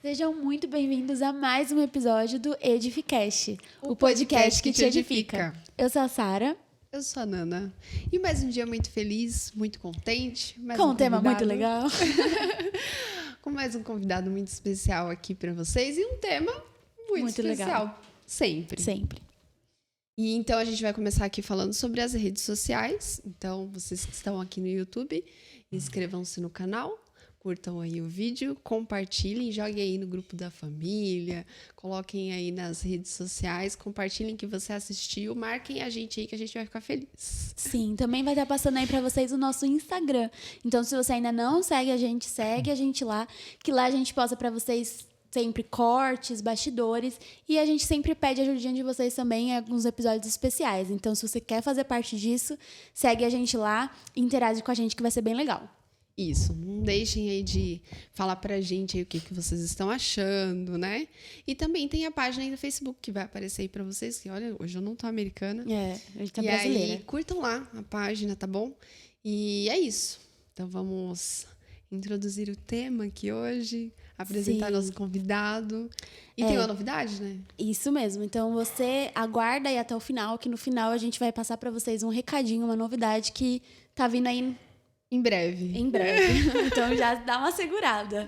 Sejam muito bem-vindos a mais um episódio do Edificast, o podcast que te edifica. Eu sou a Sara. Eu sou a Nana. E mais um dia muito feliz, muito contente. Com um tema muito legal. Com mais um convidado muito especial aqui para vocês. E um tema muito especial. Legal. Sempre. E então a gente vai começar aqui falando sobre as redes sociais. Então, vocês que estão aqui no YouTube, inscrevam-se no canal. Curtam aí o vídeo, compartilhem, joguem aí no grupo da família, coloquem aí nas redes sociais, compartilhem que você assistiu, marquem a gente aí que a gente vai ficar feliz. Sim, também vai estar passando aí para vocês o nosso Instagram. Então, se você ainda não segue a gente lá, que lá a gente posta para vocês sempre cortes, bastidores, e a gente sempre pede a ajudinha de vocês também em alguns episódios especiais. Então, se você quer fazer parte disso, segue a gente lá e interage com a gente que vai ser bem legal. Isso, não deixem aí de falar pra gente aí o que vocês estão achando, né? E também tem a página aí do Facebook que vai aparecer aí pra vocês, que olha, hoje eu não tô americana. A gente tá brasileira. E aí, curtam lá a página, tá bom? E é isso. Então vamos introduzir o tema aqui hoje, apresentar nosso convidado. E tem uma novidade, né? Isso mesmo. Então você aguarda aí até o final, que no final a gente vai passar pra vocês um recadinho, uma novidade que tá vindo aí em breve. Então já dá uma segurada.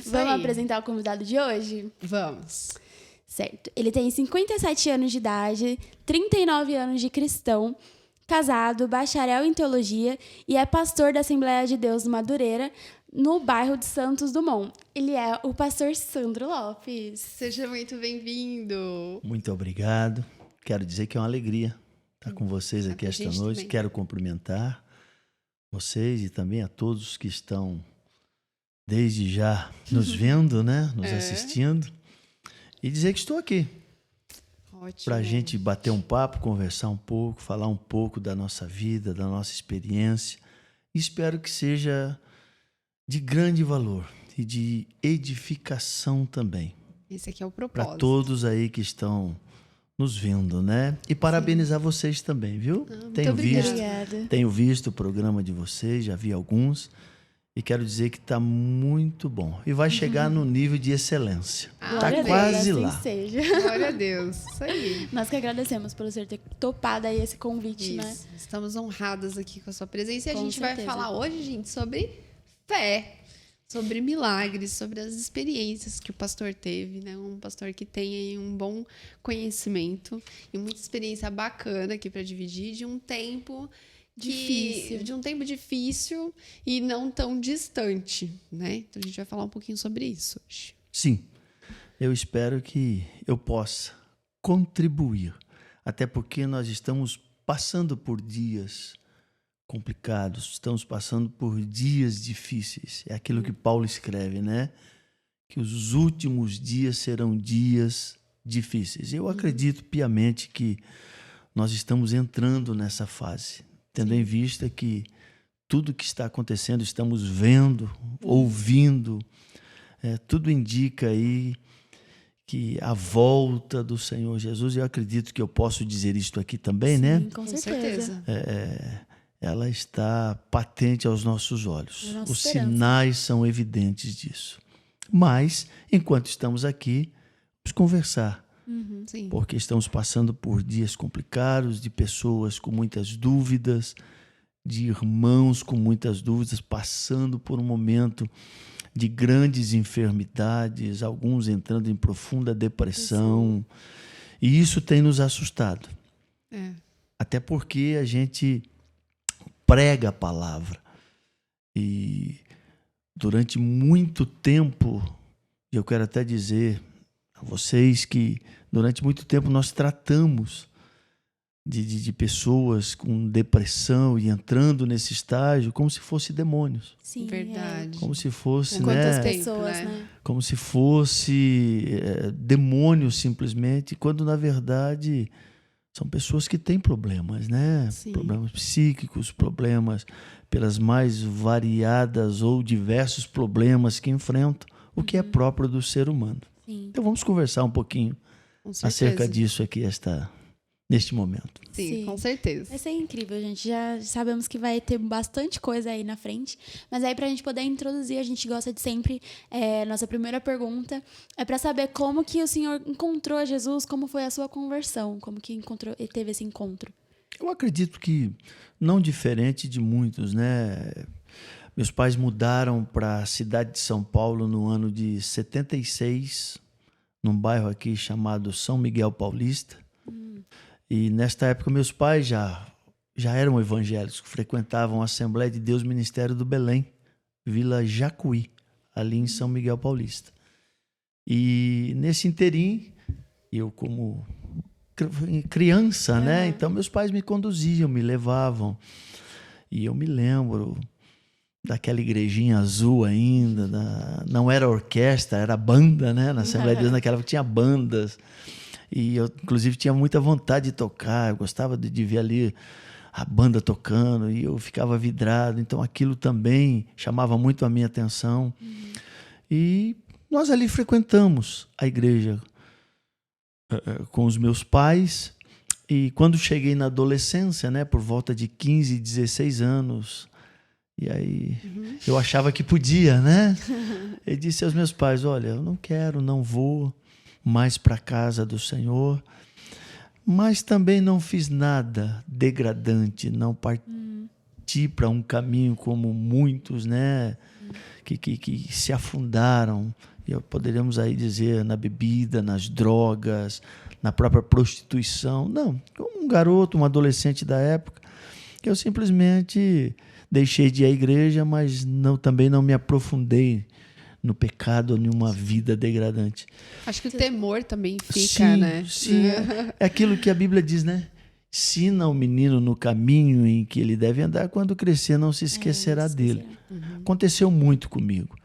Vamos apresentar o convidado de hoje? Vamos. Certo. Ele tem 57 anos de idade, 39 anos de cristão, casado, bacharel em teologia e é pastor da Assembleia de Deus Madureira, no bairro de Santos Dumont. Ele é o pastor Sandro Lopes. Seja muito bem-vindo. Muito obrigado. Quero dizer que é uma alegria estar com vocês aqui esta noite. Também. Quero cumprimentar vocês e também a todos que estão desde já nos vendo, né? Nos assistindo. E dizer que estou aqui. Ótimo. Para a gente bater um papo, conversar um pouco, falar um pouco da nossa vida, da nossa experiência. E espero que seja de grande valor e de edificação também. Esse aqui é o propósito. Para todos aí que estão nos vendo, né? E parabenizar vocês também, viu? Tenho visto o programa de vocês, já vi alguns, e quero dizer que está muito bom. E vai chegar no nível de excelência. Está quase lá. Assim seja. Glória a Deus. Isso aí. Nós que agradecemos por você ter topado aí esse convite, né? Estamos honradas aqui com a sua presença. E a gente vai falar hoje, gente, sobre fé. Sobre milagres, sobre as experiências que o pastor teve, né? Um pastor que tem aí um bom conhecimento e muita experiência bacana aqui para dividir de um tempo difícil e não tão distante, né? Então a gente vai falar um pouquinho sobre isso hoje. Sim, eu espero que eu possa contribuir, até porque nós estamos passando por dias complicados, estamos passando por dias difíceis. É aquilo que Paulo escreve, né? Que os últimos dias serão dias difíceis. Eu acredito piamente que nós estamos entrando nessa fase, tendo em vista que tudo que está acontecendo, estamos vendo, ouvindo, tudo indica aí que a volta do Senhor Jesus, eu acredito que eu posso dizer isto aqui também, sim, né? Com certeza. Ela está patente aos nossos olhos. Os sinais são evidentes disso. Mas, enquanto estamos aqui, vamos conversar. Porque estamos passando por dias complicados, de pessoas com muitas dúvidas, de irmãos com muitas dúvidas, passando por um momento de grandes enfermidades, alguns entrando em profunda depressão. E isso tem nos assustado. Até porque a gente prega a palavra. E durante muito tempo, eu quero até dizer a vocês que durante muito tempo nós tratamos de pessoas com depressão e entrando nesse estágio como se fosse demônios. Sim, verdade. Como se fosse, quantas pessoas, né? Como se fosse demônios simplesmente, quando na verdade são pessoas que têm problemas, né? Sim. Problemas psíquicos, problemas pelas mais variadas ou diversos problemas que enfrentam, o que é próprio do ser humano. Sim. Então vamos conversar um pouquinho acerca disso aqui neste momento. Sim, com certeza. Vai ser incrível, gente. Já sabemos que vai ter bastante coisa aí na frente. Mas aí, pra gente poder introduzir, a gente gosta de sempre... nossa primeira pergunta é pra saber como que o senhor encontrou Jesus, como foi a sua conversão, como que teve esse encontro. Eu acredito que não diferente de muitos, né? Meus pais mudaram para a cidade de São Paulo no ano de 76, num bairro aqui chamado São Miguel Paulista. E nesta época meus pais já eram evangélicos, frequentavam a Assembleia de Deus Ministério do Belém, Vila Jacuí, ali em São Miguel Paulista. E nesse interim, eu como criança, né? Então meus pais me conduziam, me levavam. E eu me lembro daquela igrejinha azul ainda, não era orquestra, era banda, né? Na Assembleia de Deus naquela época tinha bandas. E eu, inclusive, tinha muita vontade de tocar, eu gostava de ver ali a banda tocando e eu ficava vidrado, então aquilo também chamava muito a minha atenção. E nós ali frequentamos a igreja com os meus pais e quando cheguei na adolescência, né, por volta de 15, 16 anos, e aí eu achava que podia, né? Eu disse aos meus pais, olha, eu não quero, não vou mais para a casa do Senhor, mas também não fiz nada degradante, não parti para um caminho como muitos, né, que se afundaram, e poderíamos aí dizer, na bebida, nas drogas, na própria prostituição. Não, como um garoto, um adolescente da época, eu simplesmente deixei de ir à igreja, mas também não me aprofundei no pecado ou em uma vida degradante. Acho que o temor também fica, sim, né? Sim, é aquilo que a Bíblia diz, né? Ensina o menino no caminho em que ele deve andar, quando crescer não se esquecerá dele. Aconteceu muito comigo.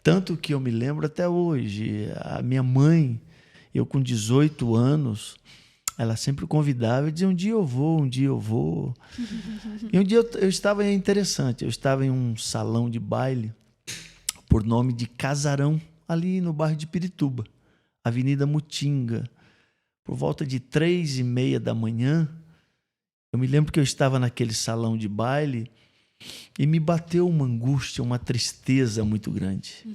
Tanto que eu me lembro até hoje, a minha mãe, eu com 18 anos, ela sempre convidava e dizia, um dia eu vou. E um dia eu estava interessante, eu estava em um salão de baile, por nome de Casarão, ali no bairro de Pirituba, Avenida Mutinga. Por volta de 3:30 da manhã, eu me lembro que eu estava naquele salão de baile e me bateu uma angústia, uma tristeza muito grande.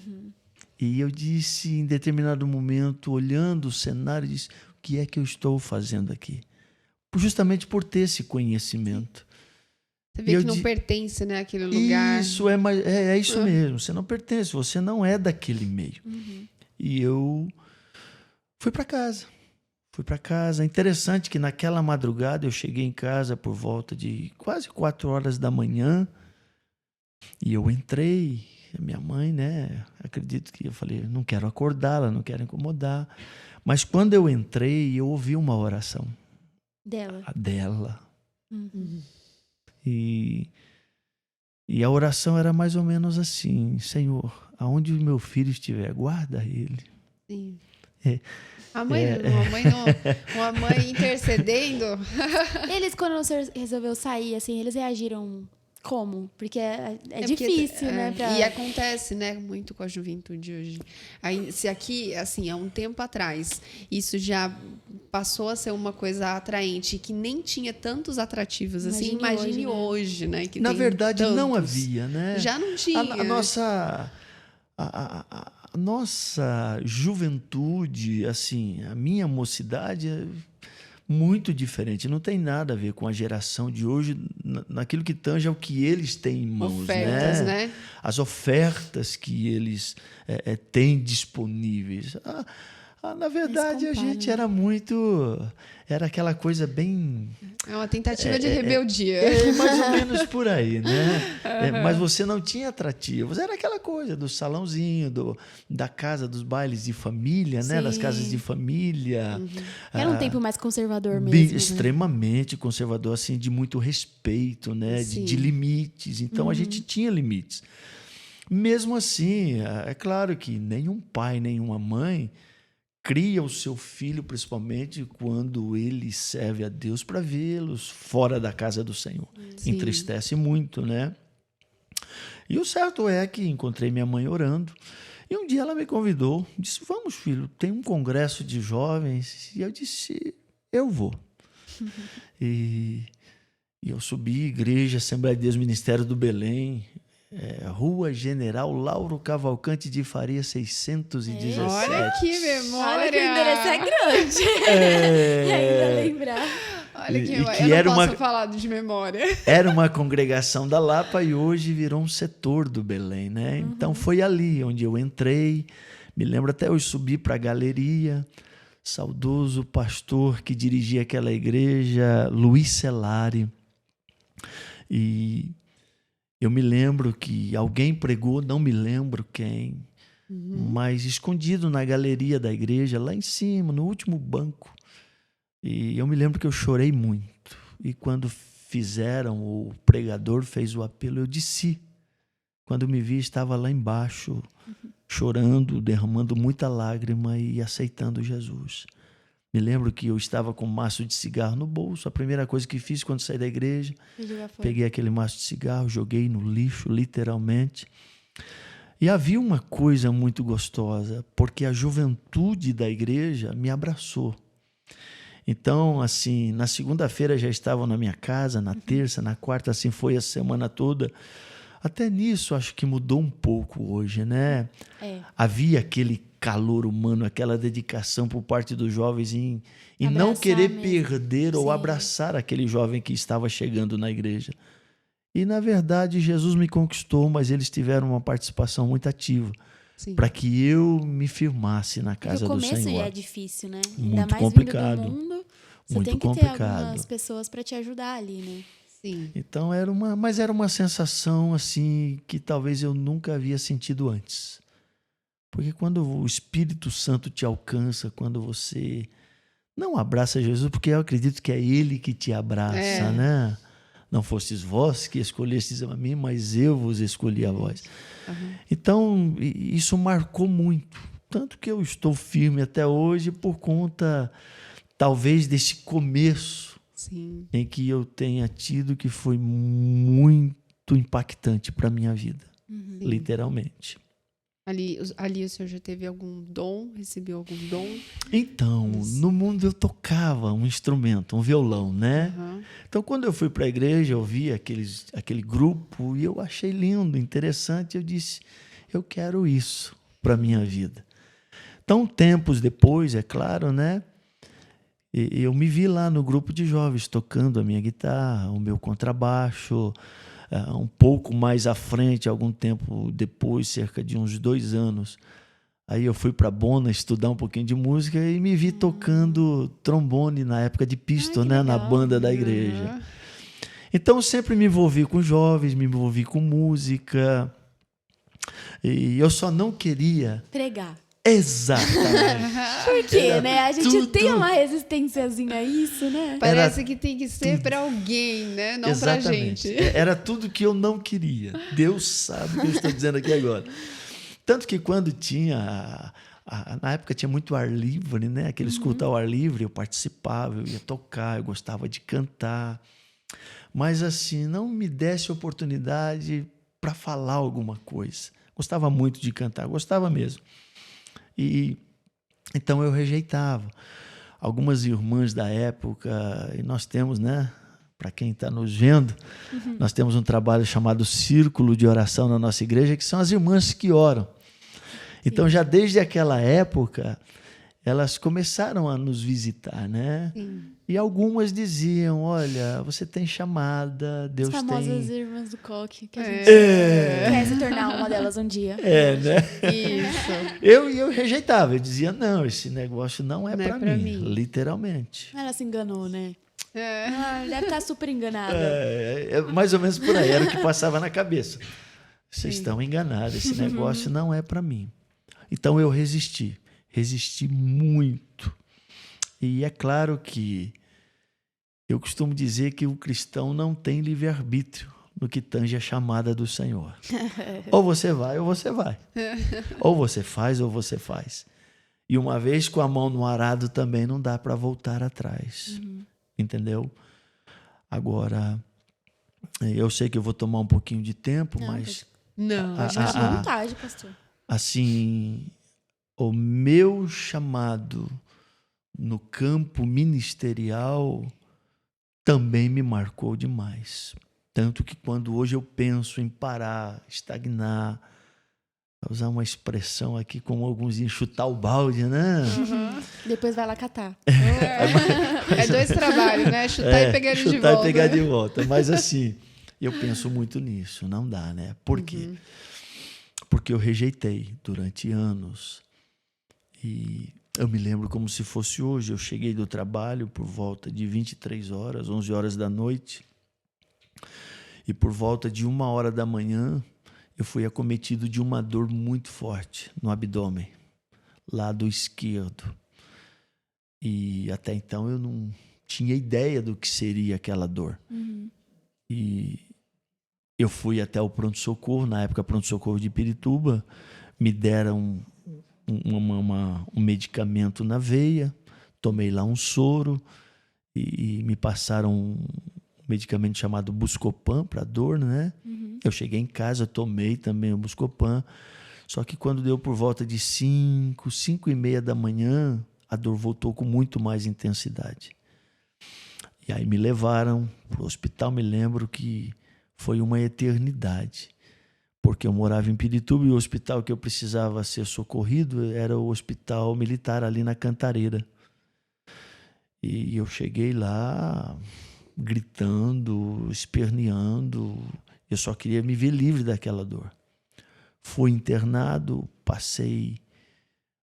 E eu disse, em determinado momento, olhando o cenário, disse, o que é que eu estou fazendo aqui? Justamente por ter esse conhecimento. Você vê que não pertence, né, àquele lugar. Isso, é isso mesmo. Você não pertence, você não é daquele meio. E eu fui para casa. É interessante que naquela madrugada eu cheguei em casa por volta de quase 4 horas da manhã e eu entrei. A minha mãe, né, acredito que eu falei, não quero acordá-la, não quero incomodar. Mas quando eu entrei, eu ouvi uma oração. Dela. E a oração era mais ou menos assim, Senhor, aonde o meu filho estiver, guarda ele. Sim. Uma mãe intercedendo. Eles, quando você resolveu sair, assim, eles reagiram como? Porque é difícil, né? E acontece, né, muito com a juventude hoje. Aí, se aqui, assim, há um tempo atrás, isso já passou a ser uma coisa atraente, que nem tinha tantos atrativos assim, imagine hoje, né? Que na tem verdade, tantos. não havia, né? Já não tinha. A nossa juventude, assim, a minha mocidade é muito diferente. Não tem nada a ver com a geração de hoje, naquilo que tange ao que eles têm em mãos. Ofertas, né? As ofertas que eles têm disponíveis. Na verdade, a gente era aquela coisa bem... É uma tentativa de rebeldia. Mais ou menos por aí, né? Mas você não tinha atrativos. Era aquela coisa do salãozinho, da casa, dos bailes de família, né? Das casas de família. Era um tempo mais conservador mesmo. Extremamente conservador, assim, de muito respeito, né? De limites. Então, a gente tinha limites. Mesmo assim, é claro que nenhum pai, nenhuma mãe cria o seu filho, principalmente quando ele serve a Deus, para vê-los fora da casa do Senhor. Sim. Entristece muito, né? E o certo é que encontrei minha mãe orando. E um dia ela me convidou, disse, vamos, filho, tem um congresso de jovens. E eu disse, eu vou. E eu subi, Igreja Assembleia de Deus, Ministério do Belém, Rua General Lauro Cavalcante de Faria 617. Olha que memória! Olha que o endereço é grande. E ainda lembrar. Olha que eu não posso falar de memória. Era uma congregação da Lapa e hoje virou um setor do Belém, né? Então foi ali onde eu entrei. Me lembro até hoje, subi para a galeria. Saudoso pastor que dirigia aquela igreja, Luiz Celari. E eu me lembro que alguém pregou, não me lembro quem, mas escondido na galeria da igreja, lá em cima, no último banco. E eu me lembro que eu chorei muito. E quando o pregador fez o apelo, eu desci. Quando me vi, estava lá embaixo, chorando, derramando muita lágrima e aceitando Jesus. Me lembro que eu estava com um maço de cigarro no bolso. A primeira coisa que fiz quando saí da igreja, peguei aquele maço de cigarro, joguei no lixo, literalmente. E havia uma coisa muito gostosa, porque a juventude da igreja me abraçou. Então, assim, na segunda-feira já estavam na minha casa, na terça, na quarta, assim foi a semana toda. Até nisso acho que mudou um pouco hoje, né? Havia aquele calor humano, aquela dedicação por parte dos jovens em não querer perder ou abraçar aquele jovem que estava chegando na igreja. E, na verdade, Jesus me conquistou, mas eles tiveram uma participação muito ativa para que eu me firmasse na casa do Senhor. O começo é difícil, né? Muito Ainda mais complicado. Vindo do mundo, você muito tem que complicado. ter algumas pessoas para te ajudar ali, né? Sim. Então era uma sensação assim que talvez eu nunca havia sentido antes. Porque quando o Espírito Santo te alcança, quando você não abraça Jesus, porque eu acredito que é Ele que te abraça, né? Não fostes vós que escolhestes a mim, mas eu vos escolhi a vós. Então isso marcou muito, tanto que eu estou firme até hoje por conta talvez desse começo em que eu tenha tido, que foi muito impactante para a minha vida, literalmente. Ali o senhor já teve algum dom? Recebeu algum dom? Então, no mundo eu tocava um instrumento, um violão, né? Então, quando eu fui para a igreja, eu vi aquele grupo e eu achei lindo, interessante. Eu disse, eu quero isso para a minha vida. Então, tempos depois, é claro, né? Eu me vi lá no grupo de jovens tocando a minha guitarra, o meu contrabaixo, um pouco mais à frente, algum tempo depois, cerca de uns 2 anos. Aí eu fui para Bona estudar um pouquinho de música e me vi tocando trombone na época de pistol, né, na banda da igreja. Então, sempre me envolvi com jovens, me envolvi com música. E eu só não queria... pregar. Exatamente. Por quê, né? A gente tem uma resistênciazinha a isso, né? Parece que tem que ser para alguém, né? Não para gente. Era tudo que eu não queria. Deus sabe o que eu estou dizendo aqui agora. Tanto que quando tinha... na época tinha muito ar livre, né? Aqueles cultos ao ar livre, eu participava, eu ia tocar, eu gostava de cantar. Mas assim, não me desse oportunidade para falar alguma coisa. Gostava muito de cantar, gostava mesmo. E então eu rejeitava. Algumas irmãs da época, e nós temos, né, para quem está nos vendo, nós temos um trabalho chamado Círculo de Oração na nossa igreja, que são as irmãs que oram. Então, já desde aquela época, elas começaram a nos visitar, né? E algumas diziam, olha, você tem chamada, Deus tem... As famosas irmãs do coque, que a gente quer se tornar uma delas um dia. Né? Isso. Eu rejeitava, eu dizia, não, esse negócio não é para mim, literalmente. Ela se enganou, né? Deve estar super enganada. Mais ou menos por aí, era o que passava na cabeça. Vocês estão enganados, esse negócio não é para mim. Então eu resisti muito. E é claro que eu costumo dizer que o cristão não tem livre-arbítrio no que tange a chamada do Senhor. Ou você vai, ou você vai. Ou você faz, ou você faz. E uma vez com a mão no arado também não dá para voltar atrás. Entendeu? Agora, eu sei que eu vou tomar um pouquinho de tempo, mas... Não, à vontade, pastor. Assim, o meu chamado no campo ministerial também me marcou demais. Tanto que quando hoje eu penso em parar, estagnar, usar uma expressão aqui como alguns dizem, chutar o balde, né? Uhum. Depois vai lá catar. É 2 trabalhos, né? Chutar e pegar de volta. Chutar e pegar de volta. Mas assim, eu penso muito nisso, não dá, né? Por quê? Porque eu rejeitei durante anos. E eu me lembro como se fosse hoje. Eu cheguei do trabalho por volta de 23 horas, 11 horas da noite. E por volta de 1h da manhã, eu fui acometido de uma dor muito forte no abdômen, lado esquerdo. E até então eu não tinha ideia do que seria aquela dor. E eu fui até o pronto-socorro, na época pronto-socorro de Pirituba, me deram um medicamento na veia, tomei lá um soro e me passaram um medicamento chamado Buscopan para dor, né? Eu cheguei em casa, tomei também o Buscopan, só que quando deu por volta de 5h30 da manhã, a dor voltou com muito mais intensidade. E aí me levaram para o hospital, me lembro que foi uma eternidade, porque eu morava em Pirituba e o hospital que eu precisava ser socorrido era o hospital militar ali na Cantareira. E eu cheguei lá gritando, esperneando, eu só queria me ver livre daquela dor. Fui internado, passei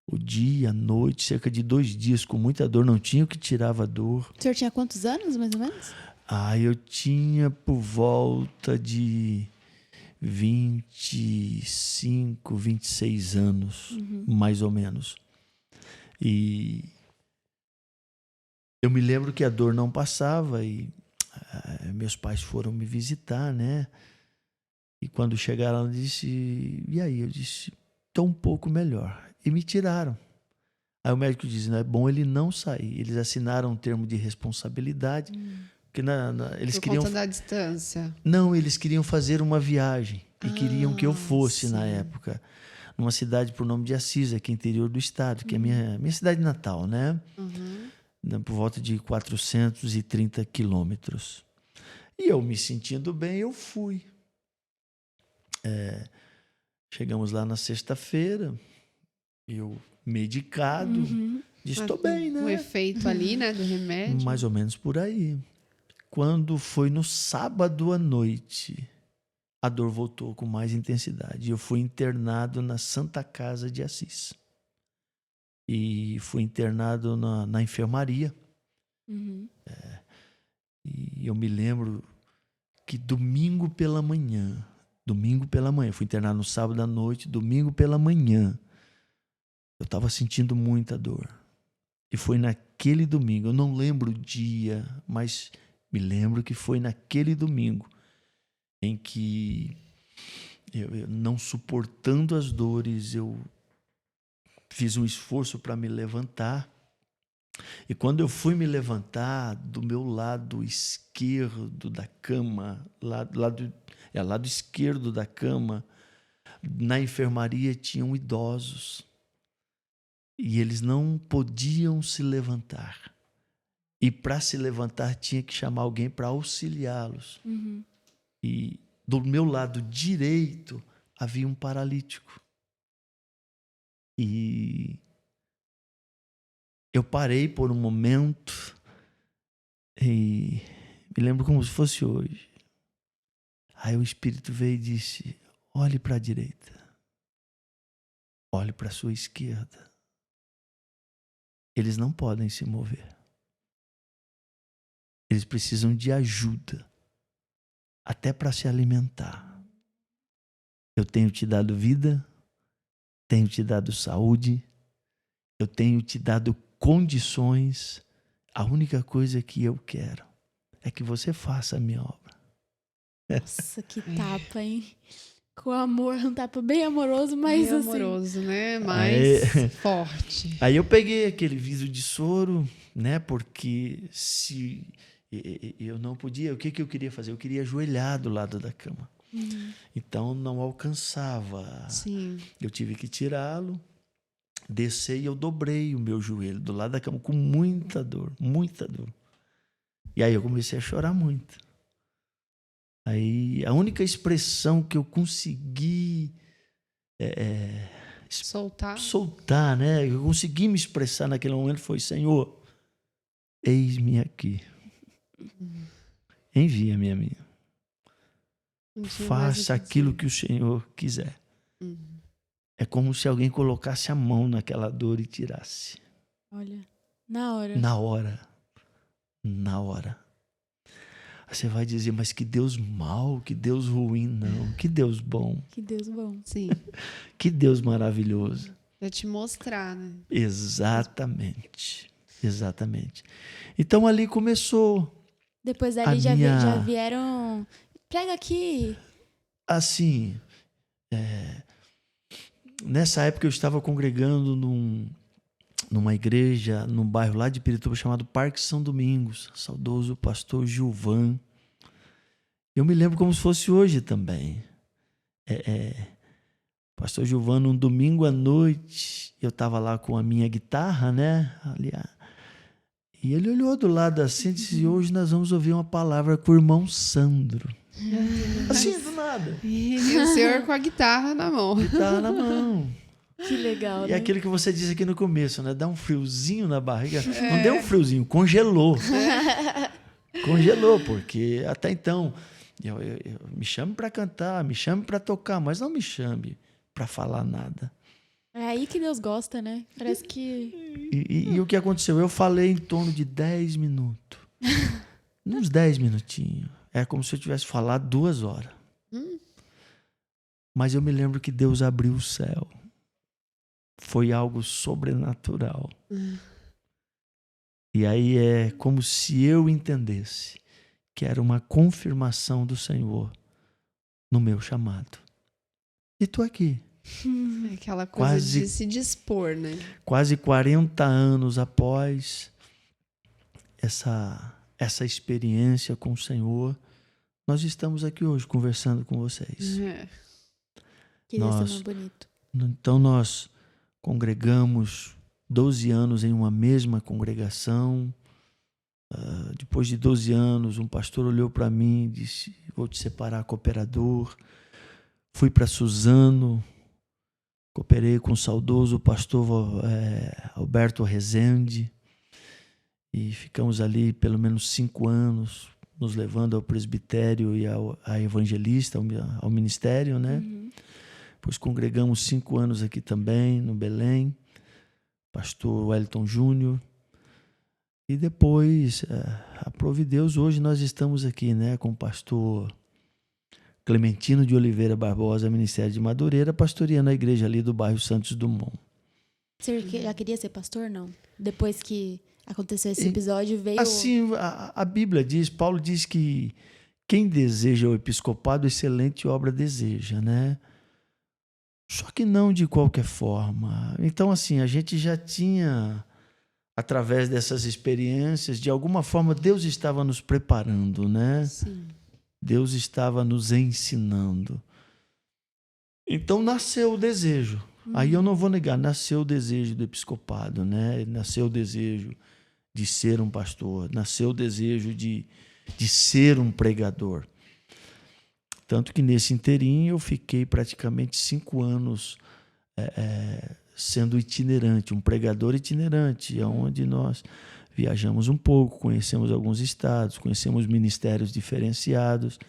o dia, a noite, cerca de 2 dias com muita dor, não tinha o que tirava a dor. O senhor tinha quantos anos, mais ou menos? Eu tinha por volta de 25, 26 anos, mais ou menos. E eu me lembro que a dor não passava e meus pais foram me visitar, né? E quando chegaram, ela disse, e aí? Eu disse, estou um pouco melhor. E me tiraram. Aí o médico disse, não é bom ele não sair. Eles assinaram um termo de responsabilidade. Porque eles queriam... Por conta da distância? Não, eles queriam fazer uma viagem. E queriam que eu fosse, na época, numa cidade por nome de Assis, aqui interior do estado, que é minha cidade natal, né? Por volta de 430 quilômetros. E eu me sentindo bem, eu fui. Chegamos lá na sexta-feira, eu medicado, disse, estou bem, né? O efeito ali, né, do remédio. Mais ou menos por aí. Quando foi no sábado à noite, a dor voltou com mais intensidade. Eu fui internado na Santa Casa de Assis. E fui internado na enfermaria. E eu me lembro que domingo pela manhã, fui internado no sábado à noite, domingo pela manhã, eu estava sentindo muita dor. E foi naquele domingo, eu não lembro o dia, mas me lembro que foi naquele domingo em que eu não suportando as dores, eu fiz um esforço para me levantar. E quando eu fui me levantar, do meu lado esquerdo da cama, lado esquerdo da cama, na enfermaria tinham idosos. E eles não podiam se levantar. E para se levantar tinha que chamar alguém para auxiliá-los. E do meu lado direito havia um paralítico. E eu parei por um momento e me lembro como se fosse hoje. Aí o Espírito veio e disse, olhe para a direita, olhe para a sua esquerda. Eles não podem se mover. Eles precisam de ajuda, até para se alimentar. Eu tenho te dado vida, tenho te dado saúde, eu tenho te dado condições. A única coisa que eu quero é que você faça a minha obra. Nossa, que tapa, hein? Com amor, um tapa bem amoroso, mas bem assim... amoroso, né? Mais forte. Aí eu peguei aquele viso de soro, né? Porque se eu não podia, o que eu queria fazer? Eu queria ajoelhar do lado da cama. Então não alcançava. Sim. Eu tive que tirá-lo, descer e eu dobrei o meu joelho do lado da cama com muita dor, muita dor. E aí eu comecei a chorar muito. Aí a única expressão que eu consegui soltar, né? Eu consegui me expressar naquele momento foi: Senhor, eis-me aqui. Envia-me a mim. Faça aquilo que o Senhor quiser. É como se alguém colocasse a mão naquela dor e tirasse. Olha, na hora. Na hora. Você vai dizer, mas que Deus mau, que Deus ruim. Não, que Deus bom. Que Deus bom. Sim. Que Deus maravilhoso. Pra te mostrar, né? Exatamente. Então ali começou. Depois dali já vieram... Prega aqui. Assim, nessa época eu estava congregando numa igreja, num bairro lá de Pirituba, chamado Parque São Domingos. Saudoso pastor Gilvan. Eu me lembro como se fosse hoje também. Pastor Gilvan, num domingo à noite, eu estava lá com a minha guitarra, né? Ali, e ele olhou do lado assim e disse: hoje nós vamos ouvir uma palavra com o irmão Sandro. Assim, do nada. E o senhor com a guitarra na mão. Guitarra na mão. Que legal, E né? aquilo que você disse aqui no começo, né? Dá um friozinho na barriga. Não deu um friozinho, congelou. Congelou, porque até então, eu me chame para cantar, me chame para tocar, mas não me chame para falar nada. É aí que Deus gosta, né? Parece que... E o que aconteceu? Eu falei em torno de 10 minutos. Uns 10 minutinhos. É como se eu tivesse falado 2 horas. Mas eu me lembro que Deus abriu o céu. Foi algo sobrenatural. E aí é como se eu entendesse que era uma confirmação do Senhor no meu chamado. E estou aqui. Aquela coisa de se dispor, né? Quase 40 anos após essa experiência com o Senhor, nós estamos aqui hoje conversando com vocês. Que Deus é bonito. Então nós congregamos 12 anos em uma mesma congregação. Depois de 12 anos, um pastor olhou para mim e disse: vou te separar, cooperador. Fui para Suzano, cooperei com o saudoso pastor Alberto Rezende, e ficamos ali pelo menos 5 anos, nos levando ao presbitério e a evangelista, ao ministério, né? Depois congregamos 5 anos aqui também, no Belém, pastor Wellington Júnior. E depois, aprove Deus, hoje nós estamos aqui, né, com o pastor Clementino de Oliveira Barbosa, Ministério de Madureira, pastoreando a igreja ali do bairro Santos Dumont. Você já queria ser pastor, não? Depois que aconteceu esse episódio, veio... Assim, a Bíblia diz, Paulo diz que quem deseja o episcopado, excelente obra deseja, né? Só que não de qualquer forma. Então, assim, a gente já tinha, através dessas experiências, de alguma forma, Deus estava nos preparando, né? Sim. Deus estava nos ensinando. Então, nasceu o desejo. Aí eu não vou negar, nasceu o desejo do episcopado, né? Nasceu o desejo de ser um pastor, nasceu o desejo de ser um pregador. Tanto que nesse inteirinho eu fiquei praticamente 5 anos sendo itinerante, um pregador itinerante, onde nós viajamos um pouco, conhecemos alguns estados, conhecemos ministérios diferenciados.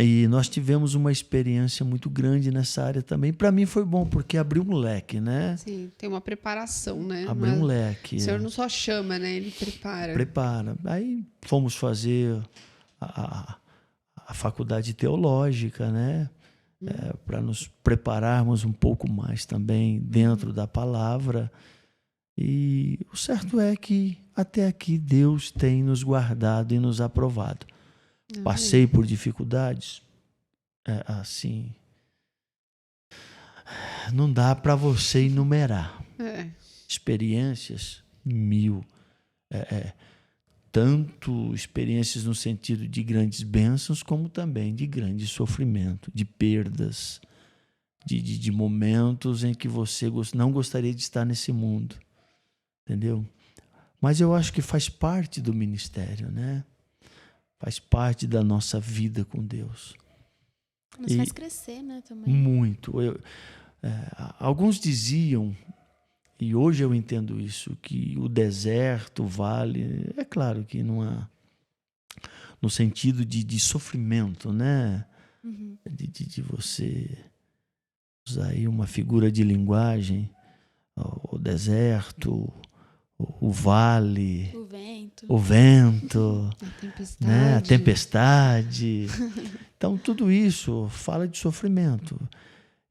E nós tivemos uma experiência muito grande nessa área também. Para mim foi bom, porque abriu um leque, né? Sim, tem uma preparação, né? Abriu um leque. O senhor não só chama, né? Ele prepara. Prepara. Aí fomos fazer a faculdade teológica, né? Para nos prepararmos um pouco mais também dentro da palavra. E o certo é que até aqui Deus tem nos guardado e nos aprovado. Passei por dificuldades, assim, não dá para você enumerar. Experiências 1000, tanto experiências no sentido de grandes bênçãos, como também de grande sofrimento, de perdas, de momentos em que você não gostaria de estar nesse mundo, entendeu? Mas eu acho que faz parte do ministério, né? Faz parte da nossa vida com Deus. Nos faz crescer, né, também. Muito. Alguns diziam, e hoje eu entendo isso, que o deserto, o vale, é claro que no sentido de sofrimento, né? Uhum. De você usar aí uma figura de linguagem, o deserto, o vale, o vento, a tempestade. Então, tudo isso fala de sofrimento.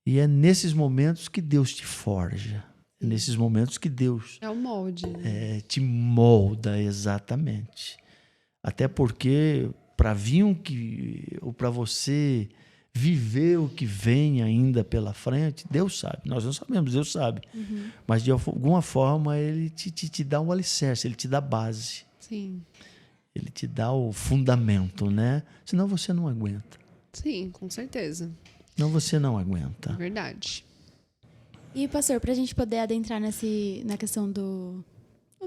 E é nesses momentos que Deus te forja. É nesses momentos que Deus... É o molde. Né? Te molda, exatamente. Até porque, para você viver o que vem ainda pela frente, Deus sabe. Nós não sabemos, Deus sabe. Uhum. Mas, de alguma forma, Ele te dá um alicerce, Ele te dá base. Sim. Ele te dá o fundamento, né? Senão você não aguenta. Sim, com certeza. Senão você não aguenta. Verdade. E, pastor, para a gente poder adentrar na questão do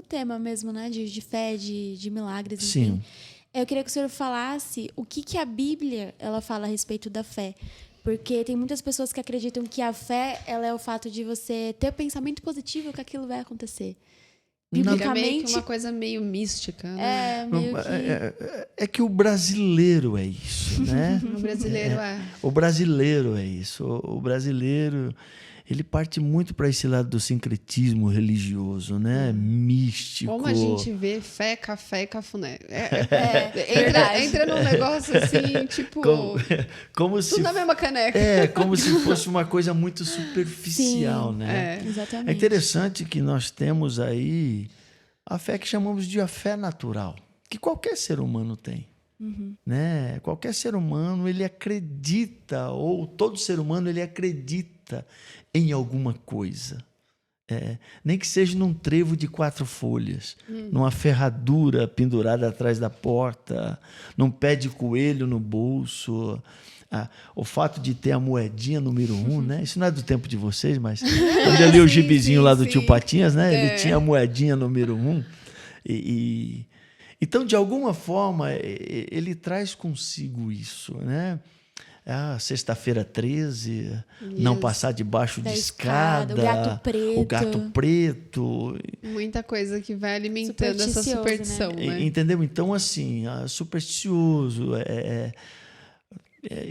tema mesmo, né? De fé, de milagres, enfim. Sim. Eu queria que o senhor falasse o que a Bíblia ela fala a respeito da fé. Porque tem muitas pessoas que acreditam que a fé ela é o fato de você ter pensamento positivo que aquilo vai acontecer. Biblicamente, meio que uma coisa meio mística, né? É que o brasileiro é isso, né? O brasileiro O brasileiro é isso. O brasileiro, ele parte muito para esse lado do sincretismo religioso, né? Místico. Como a gente vê fé, café e cafuné. Entra num negócio assim, tipo... Como se, tudo na mesma caneca. Como se fosse uma coisa muito superficial, sim, né? Exatamente. É interessante que nós temos aí a fé que chamamos de a fé natural, que qualquer ser humano tem. Uhum. Né? Qualquer ser humano, ele acredita, ou todo ser humano, ele acredita em alguma coisa. Nem que seja num trevo de 4 folhas, numa ferradura pendurada atrás da porta, num pé de coelho no bolso. O fato de ter a moedinha número 1, né? Isso não é do tempo de vocês, mas quando eu li o gibizinho lá do tio Patinhas, né? Ele tinha a moedinha número 1. Então, de alguma forma, ele traz consigo isso, né? Sexta-feira 13, não passar debaixo de escada, o gato preto. Muita coisa que vai alimentando essa superstição, né? Entendeu? Então, assim, supersticioso,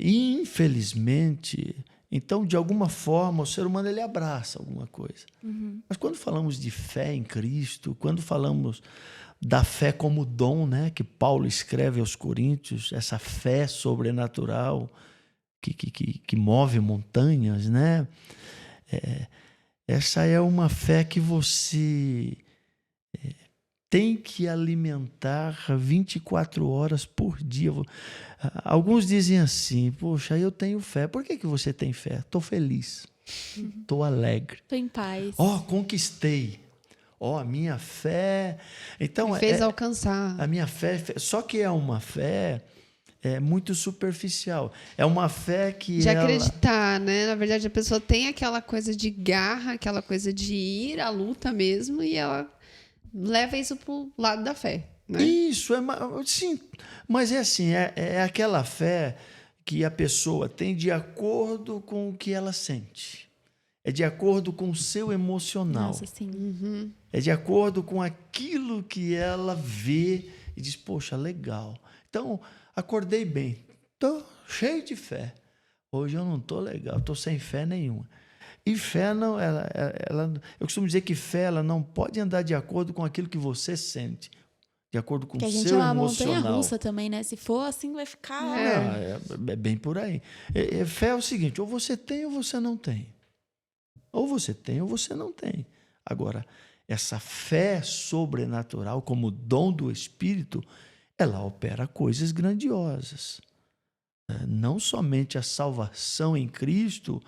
infelizmente... Então, de alguma forma, o ser humano ele abraça alguma coisa. Uhum. Mas quando falamos de fé em Cristo, quando falamos da fé como dom, né, que Paulo escreve aos Coríntios, essa fé sobrenatural que move montanhas, né? Essa é uma fé que você tem que alimentar 24 horas por dia. Alguns dizem assim, poxa, eu tenho fé. Por que você tem fé? Estou feliz, estou alegre. Estou em paz. Conquistei. A minha fé... Então, me fez alcançar. A minha fé... Só que é uma fé muito superficial. É uma fé que de acreditar, né? Na verdade, a pessoa tem aquela coisa de garra, aquela coisa de ir à luta mesmo, e ela leva isso pro lado da fé, né? Isso, sim. Mas é assim, é aquela fé que a pessoa tem de acordo com o que ela sente. É de acordo com o seu emocional. Nossa, sim. Uhum. É de acordo com aquilo que ela vê e diz, poxa, legal. Então, acordei bem. Estou cheio de fé. Hoje eu não estou legal, estou sem fé nenhuma. E fé, não, eu costumo dizer que fé ela não pode andar de acordo com aquilo que você sente. De acordo com o seu emocional. Que a gente é uma montanha-russa também, né? Se for assim, vai ficar... É bem por aí. Fé é o seguinte, ou você tem ou você não tem. Ou você tem ou você não tem. Agora, essa fé sobrenatural, como dom do Espírito, ela opera coisas grandiosas. Não somente a salvação em Cristo,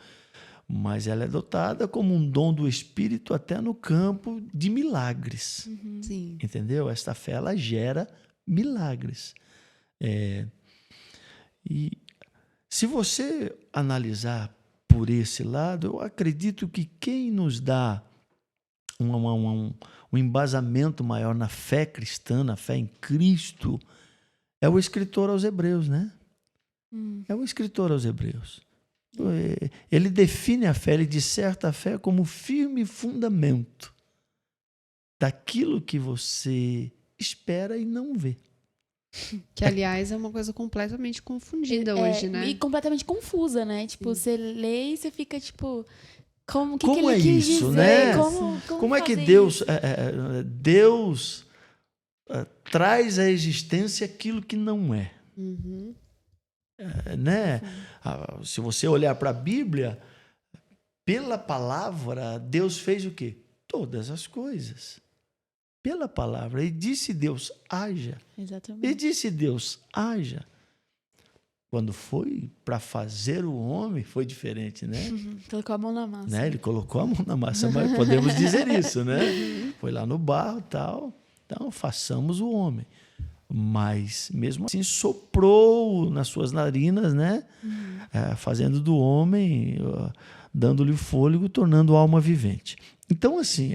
mas ela é dotada como um dom do Espírito até no campo de milagres. Uhum. Sim. Entendeu? Esta fé, ela gera milagres. E se você analisar por esse lado, eu acredito que quem nos dá um embasamento maior na fé cristã, na fé em Cristo, é o escritor aos Hebreus, né? É o escritor aos Hebreus. Ele define a fé, ele disserta a fé como firme fundamento daquilo que você espera e não vê. Que, aliás, é uma coisa completamente confundida hoje, né? E completamente confusa, né? Tipo, você lê e você fica, tipo... Como é ele quis isso, dizer? né? Como é que Deus traz à existência aquilo que não é? Né? Se você olhar para a Bíblia, pela palavra, Deus fez o quê? Todas as coisas. Pela palavra. E disse Deus, haja. Exatamente. E disse Deus, haja. Quando foi para fazer o homem, foi diferente, né? Colocou a mão na massa. Né? Ele colocou a mão na massa, mas podemos dizer isso, né? Foi lá no barro e tal. Então, façamos o homem. Mas, mesmo assim, soprou nas suas narinas, né? Fazendo do homem, dando-lhe fôlego, tornando alma vivente. Então, assim,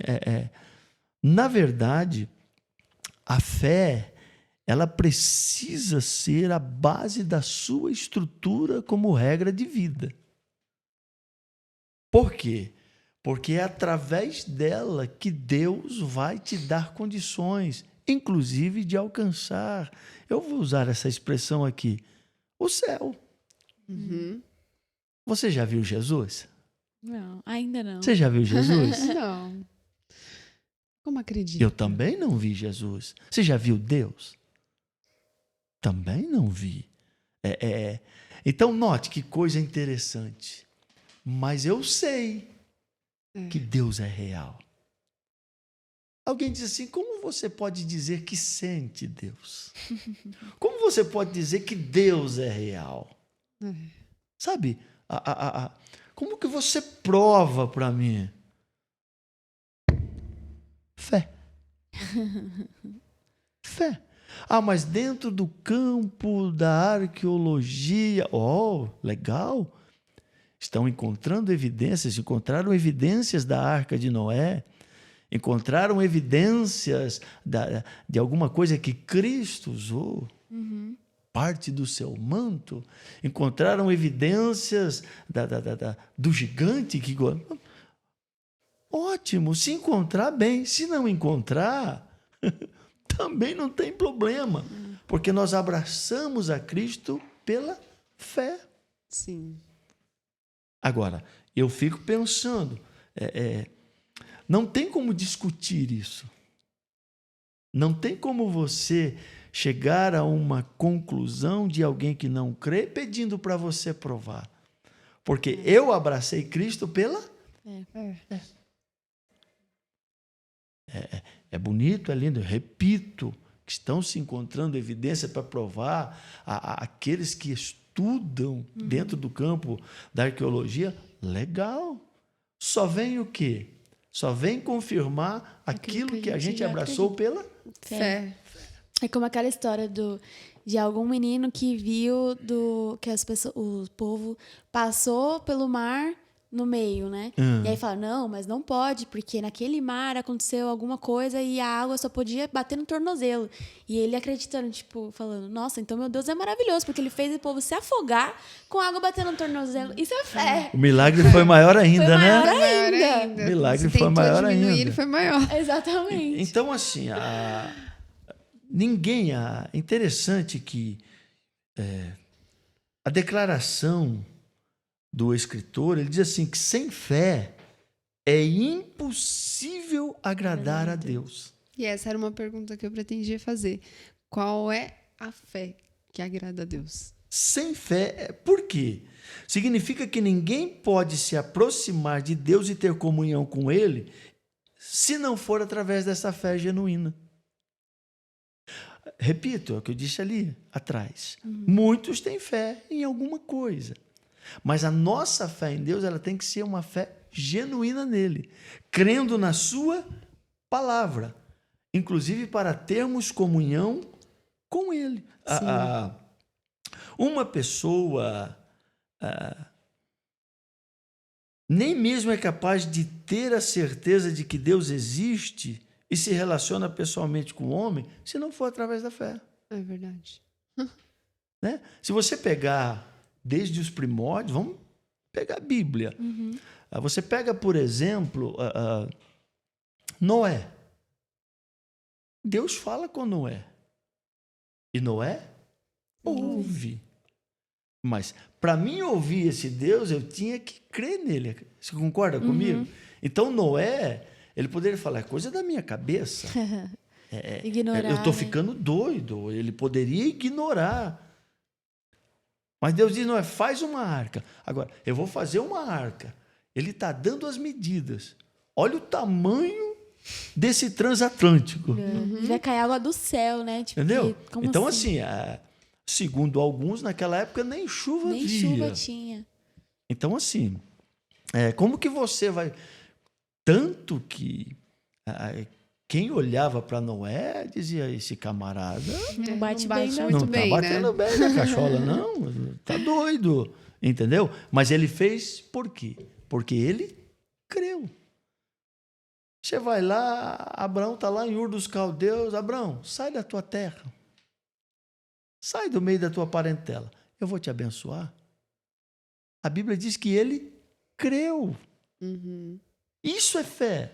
na verdade, a fé, ela precisa ser a base da sua estrutura como regra de vida. Por quê? Porque é através dela que Deus vai te dar condições, inclusive de alcançar, eu vou usar essa expressão aqui, o céu. Você já viu Jesus? Não, ainda não. Você já viu Jesus? Não. Como acredita? Eu também não vi Jesus. Você já viu Deus? Também não vi. Então, note que coisa interessante. Mas eu sei que Deus é real. Alguém diz assim, como você pode dizer que sente Deus? Como você pode dizer que Deus é real? Sabe, como que você prova para mim? Fé. Fé. Mas dentro do campo da arqueologia, legal, encontraram evidências da Arca de Noé, encontraram evidências de alguma coisa que Cristo usou, parte do seu manto, encontraram evidências do gigante que... Ótimo, se encontrar, bem. Se não encontrar, também não tem problema, porque nós abraçamos a Cristo pela fé. Sim. Agora, eu fico pensando, não tem como discutir isso. Não tem como você chegar a uma conclusão de alguém que não crê pedindo para você provar. Porque eu abracei Cristo pela fé. É bonito, é lindo. Eu repito, que estão se encontrando evidência para provar aqueles que estudam dentro do campo da arqueologia. Legal. Só vem o quê? Só vem confirmar aquilo que a gente abraçou pela fé. É como aquela história de algum menino que viu que o povo passou pelo mar no meio, né? E aí fala, não, mas não pode, porque naquele mar aconteceu alguma coisa e a água só podia bater no tornozelo. E ele acreditando, tipo, falando, nossa, então meu Deus é maravilhoso, porque ele fez o povo se afogar com a água batendo no tornozelo. Isso é fé. O milagre foi maior ainda, né? Foi maior ainda. O milagre foi maior ainda. Ele foi maior. Exatamente. Então, assim, interessante que a declaração do escritor, ele diz assim, que sem fé é impossível agradar a Deus. E essa era uma pergunta que eu pretendia fazer. Qual é a fé que agrada a Deus? Sem fé, por quê? Significa que ninguém pode se aproximar de Deus e ter comunhão com Ele se não for através dessa fé genuína. Repito, é o que eu disse ali atrás. Muitos têm fé em alguma coisa. Mas a nossa fé em Deus, ela tem que ser uma fé genuína nele, crendo na sua palavra, inclusive para termos comunhão com ele. Uma pessoa nem mesmo é capaz de ter a certeza de que Deus existe e se relaciona pessoalmente com o homem se não for através da fé. É verdade. Né? Se você pegar desde os primórdios, vamos pegar a Bíblia. Você pega, por exemplo, Noé. Deus fala com Noé. E Noé ouve. Mas, para mim ouvir esse Deus, eu tinha que crer nele. Você concorda comigo? Então, Noé, ele poderia falar, é coisa da minha cabeça. Ignorar, eu estou ficando doido. Ele poderia ignorar. Mas Deus diz, Noé, faz uma arca. Agora, eu vou fazer uma arca. Ele está dando as medidas. Olha o tamanho desse transatlântico. Vai cair água do céu, né? Tipo, entendeu? Então, assim, segundo alguns, naquela época nem chuva nem via. chuva tinha. Então, assim, como que você vai... Tanto que quem olhava para Noé dizia, esse camarada não bate bem, não. Não está batendo bem na cachola, não. Está doido. Entendeu? Mas ele fez por quê? Porque ele creu. Você vai lá, Abraão está lá em Ur dos Caldeus. Abraão, sai da tua terra. Sai do meio da tua parentela. Eu vou te abençoar. A Bíblia diz que ele creu. Isso é fé.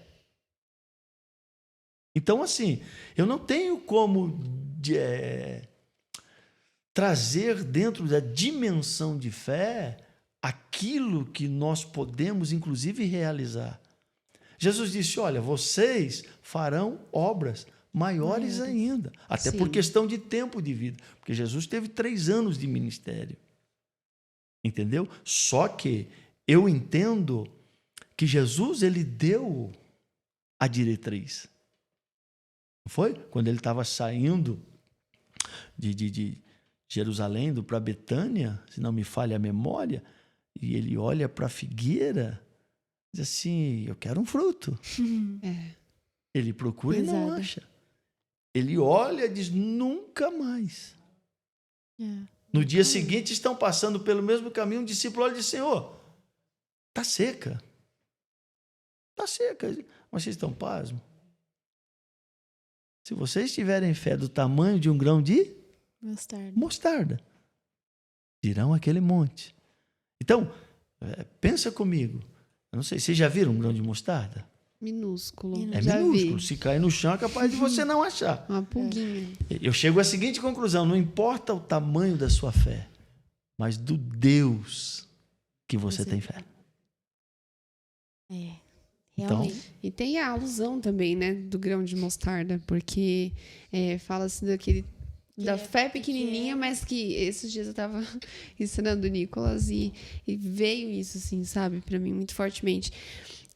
Então, assim, eu não tenho como trazer dentro da dimensão de fé aquilo que nós podemos, inclusive, realizar. Jesus disse, olha, vocês farão obras maiores ainda, até por questão de tempo de vida, porque Jesus teve 3 anos de ministério, entendeu? Só que eu entendo que Jesus, ele deu a diretriz, não foi? Quando ele estava saindo de Jerusalém para Betânia, se não me falha a memória, e ele olha para a figueira, diz assim, eu quero um fruto. Ele procura e não acha. Ele olha e diz, nunca mais. No dia seguinte, estão passando pelo mesmo caminho, um discípulo olha e diz, Senhor, está seca. Está seca. Mas vocês estão pasmos? Se vocês tiverem fé do tamanho de um grão de mostarda, dirão aquele monte. Então, pensa comigo. Eu não sei, vocês já viram um grão de mostarda? Minúsculo. É minúsculo. Se cair no chão, é capaz de você não achar. Uma pulguinha. Eu chego à seguinte conclusão: não importa o tamanho da sua fé, mas do Deus que você tem fé. Realmente. Então, e tem a alusão também, né, do grão de mostarda, porque fala-se da fé pequenininha, mas que esses dias eu estava ensinando o Nicolas e veio isso, assim, sabe, para mim muito fortemente.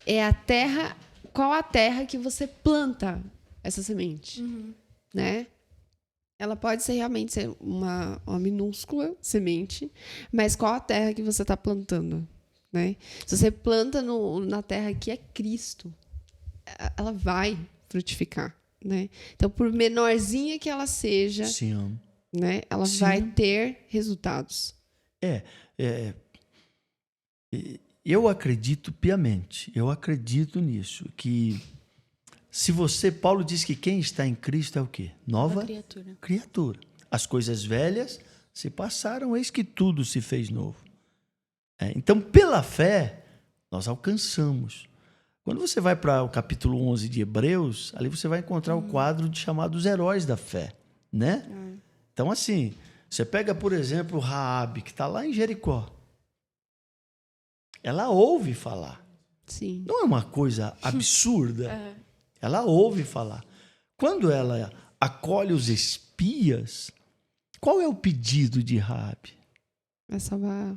É a terra, qual a terra que você planta essa semente, né? Ela pode realmente ser uma minúscula semente, mas qual a terra que você está plantando? Né? Se você planta na terra que é Cristo, ela vai frutificar, né? Então, por menorzinha que ela seja, Sim. Né, ela vai ter resultados. Eu acredito piamente, eu acredito nisso, que se você, Paulo diz que quem está em Cristo é o quê? Nova criatura. As coisas velhas se passaram, eis que tudo se fez novo. Então, pela fé, nós alcançamos. Quando você vai para o capítulo 11 de Hebreus, ali você vai encontrar o quadro chamado Os Heróis da Fé, né? Então, assim, você pega, por exemplo, Raabe, que está lá em Jericó. Ela ouve falar. Sim. Não é uma coisa absurda. Ela ouve falar. Quando ela acolhe os espias, qual é o pedido de Raabe? É salvar...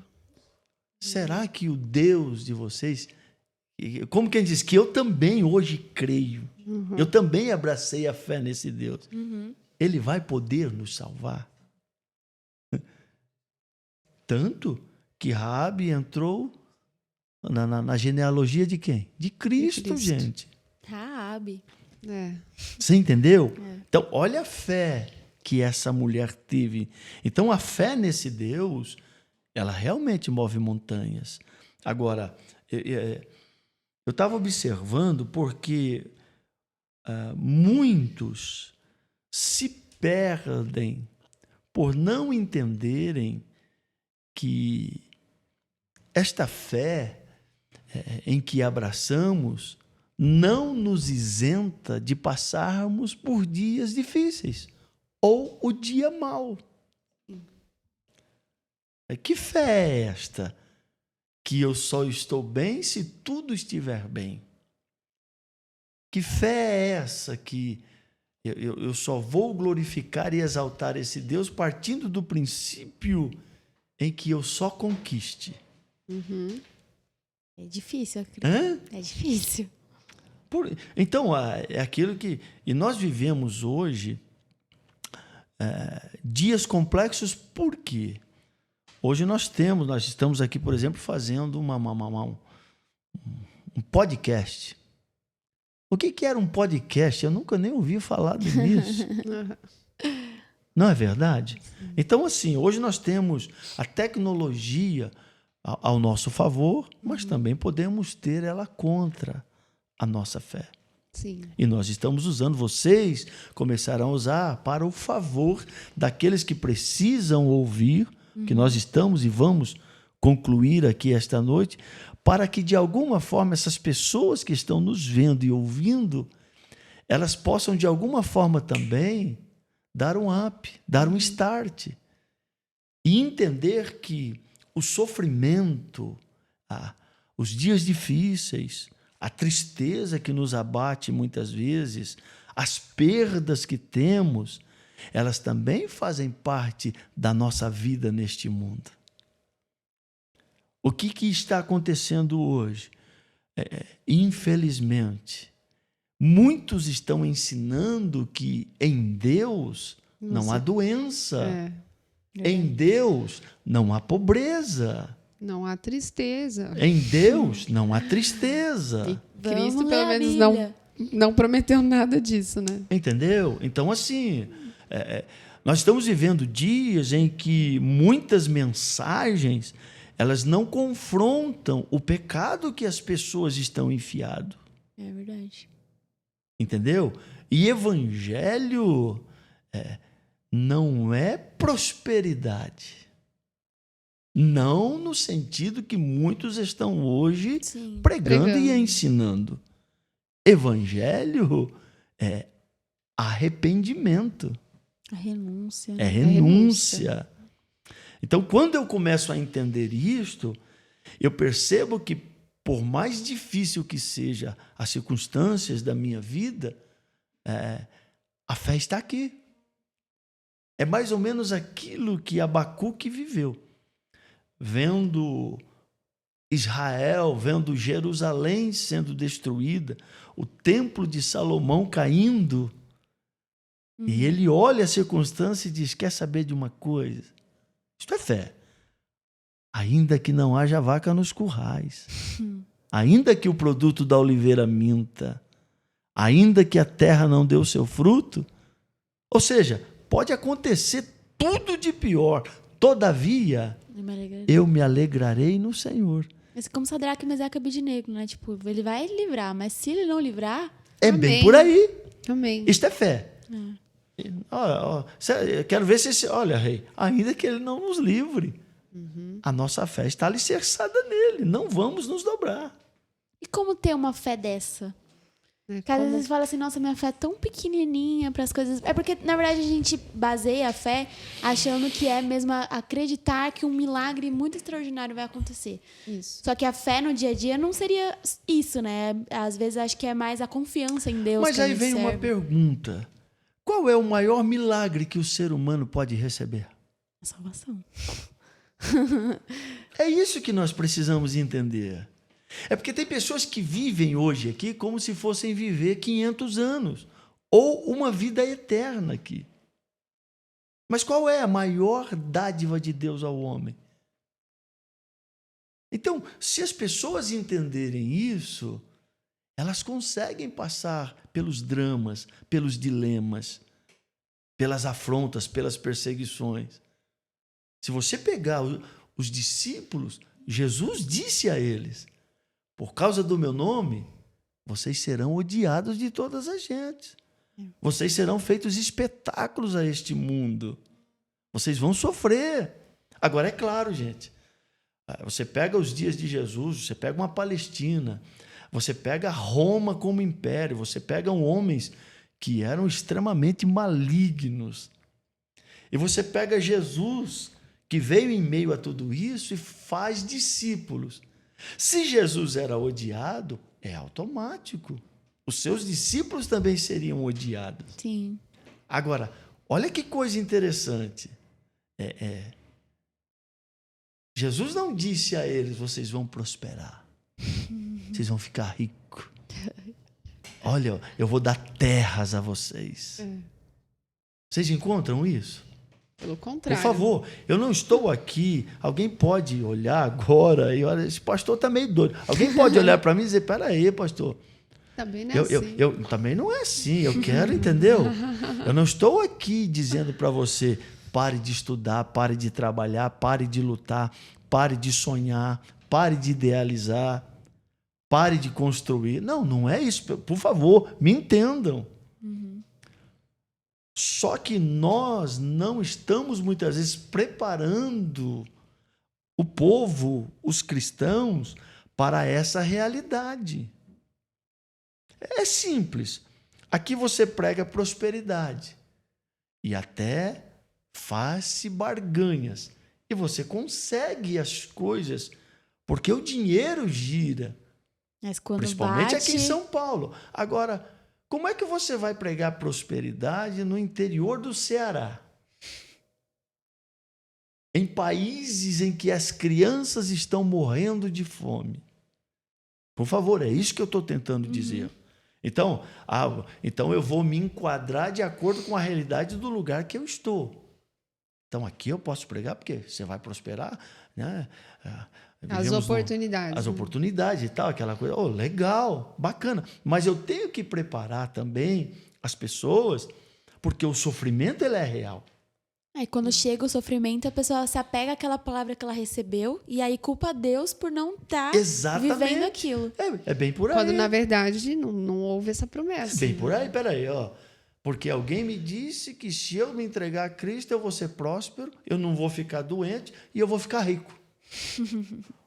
Será que o Deus de vocês, como quem diz, que eu também hoje creio, eu também abracei a fé nesse Deus, ele vai poder nos salvar? Tanto que Raabe entrou na genealogia de quem? De Cristo, gente. Raabe. Você entendeu? Então, olha a fé que essa mulher teve. Então, a fé nesse Deus... ela realmente move montanhas. Agora, eu estava observando porque muitos se perdem por não entenderem que esta fé em que abraçamos não nos isenta de passarmos por dias difíceis ou o dia mau. Que fé é esta? Que eu só estou bem se tudo estiver bem. Que fé é essa que eu só vou glorificar e exaltar esse Deus partindo do princípio em que eu só conquiste? É difícil, acredito. É difícil. Então, é aquilo que... E nós vivemos hoje dias complexos, por quê? Hoje nós estamos aqui, por exemplo, fazendo um podcast. O que era um podcast? Eu nunca nem ouvi falar nisso. Não é verdade? Então, assim, hoje nós temos a tecnologia ao nosso favor, mas também podemos ter ela contra a nossa fé. Sim. E nós estamos usando, vocês começarão a usar para o favor daqueles que precisam ouvir, que nós estamos e vamos concluir aqui esta noite, para que de alguma forma essas pessoas que estão nos vendo e ouvindo, elas possam de alguma forma também dar um up, dar um start e entender que o sofrimento, os dias difíceis, a tristeza que nos abate muitas vezes, as perdas que temos, elas também fazem parte da nossa vida neste mundo. O que está acontecendo hoje? Infelizmente, muitos estão ensinando que em Deus não há doença, em Deus não há pobreza. Não há tristeza. Em Deus não há tristeza. E Cristo, pelo menos, não prometeu nada disso, né? Entendeu? Então, assim, nós estamos vivendo dias em que muitas mensagens elas não confrontam o pecado que as pessoas estão enfiadas. É verdade. Entendeu? E evangelho não é prosperidade. Não no sentido que muitos estão hoje pregando e ensinando. Evangelho é arrependimento. A renúncia. É renúncia. Então, quando eu começo a entender isto, eu percebo que, por mais difícil que seja as circunstâncias da minha vida, a fé está aqui. É mais ou menos aquilo que Abacuque viveu. Vendo Israel, vendo Jerusalém sendo destruída, o templo de Salomão caindo, e ele olha a circunstância e diz, quer saber de uma coisa? Isto é fé. Ainda que não haja vaca nos currais, ainda que o produto da oliveira minta, ainda que a terra não dê o seu fruto, ou seja, pode acontecer tudo de pior, todavia, eu me alegrarei no Senhor. Mas como Sadraque, Mesaque e Abednego, né? Tipo, ele vai livrar, mas se ele não livrar... Amém. Bem por aí. Amém. Isto é fé. Quero ver se... Olha, rei, ainda que ele não nos livre, a nossa fé está alicerçada nele. Não vamos nos dobrar. E como ter uma fé dessa? Porque às vezes fala assim, nossa, minha fé é tão pequenininha para as coisas... É porque, na verdade, a gente baseia a fé achando que é mesmo acreditar que um milagre muito extraordinário vai acontecer. Isso. Só que a fé no dia a dia não seria isso, né? Às vezes acho que é mais a confiança em Deus. Mas aí vem uma pergunta. Qual é o maior milagre que o ser humano pode receber? A salvação. É isso que nós precisamos entender. É porque tem pessoas que vivem hoje aqui como se fossem viver 500 anos ou uma vida eterna aqui. Mas qual é a maior dádiva de Deus ao homem? Então, se as pessoas entenderem isso, elas conseguem passar pelos dramas, pelos dilemas, pelas afrontas, pelas perseguições. Se você pegar os discípulos, Jesus disse a eles, por causa do meu nome, vocês serão odiados de todas as gentes. Vocês serão feitos espetáculos a este mundo. Vocês vão sofrer. Agora, é claro, gente, você pega os dias de Jesus, você pega uma Palestina, você pega Roma como império, você pega homens que eram extremamente malignos. E você pega Jesus, que veio em meio a tudo isso e faz discípulos. Se Jesus era odiado, é automático. Os seus discípulos também seriam odiados. Sim. Agora, olha que coisa interessante. Jesus não disse a eles, vocês vão prosperar. Vocês vão ficar ricos. Olha, eu vou dar terras a vocês. Vocês encontram isso? Pelo contrário. Por favor, eu não estou aqui. Alguém pode olhar agora e olha, esse pastor está meio doido. Alguém pode olhar para mim e dizer, peraí, pastor. Também não é assim. Também não é assim. Eu quero, entendeu? Eu não estou aqui dizendo para você, pare de estudar, pare de trabalhar, pare de lutar, pare de sonhar, pare de idealizar, pare de construir. Não, não é isso. Por favor, me entendam. Só que nós não estamos, muitas vezes, preparando o povo, os cristãos, para essa realidade. É simples. Aqui você prega prosperidade e até faz-se barganhas. E você consegue as coisas, porque o dinheiro gira. Mas quando principalmente bate... aqui em São Paulo. Agora, como é que você vai pregar prosperidade no interior do Ceará? Em países em que as crianças estão morrendo de fome. Por favor, é isso que eu estou tentando dizer. Então, eu vou me enquadrar de acordo com a realidade do lugar que eu estou. Então, aqui eu posso pregar porque você vai prosperar, né? As oportunidades. As oportunidades e tal, aquela coisa. Oh, legal, bacana. Mas eu tenho que preparar também as pessoas, porque o sofrimento ele é real. Aí quando chega o sofrimento, a pessoa se apega àquela palavra que ela recebeu e aí culpa Deus por não estar vivendo aquilo. É bem por aí. Quando, na verdade, não houve essa promessa. Bem por aí, peraí, ó. Porque alguém me disse que se eu me entregar a Cristo, eu vou ser próspero, eu não vou ficar doente e eu vou ficar rico.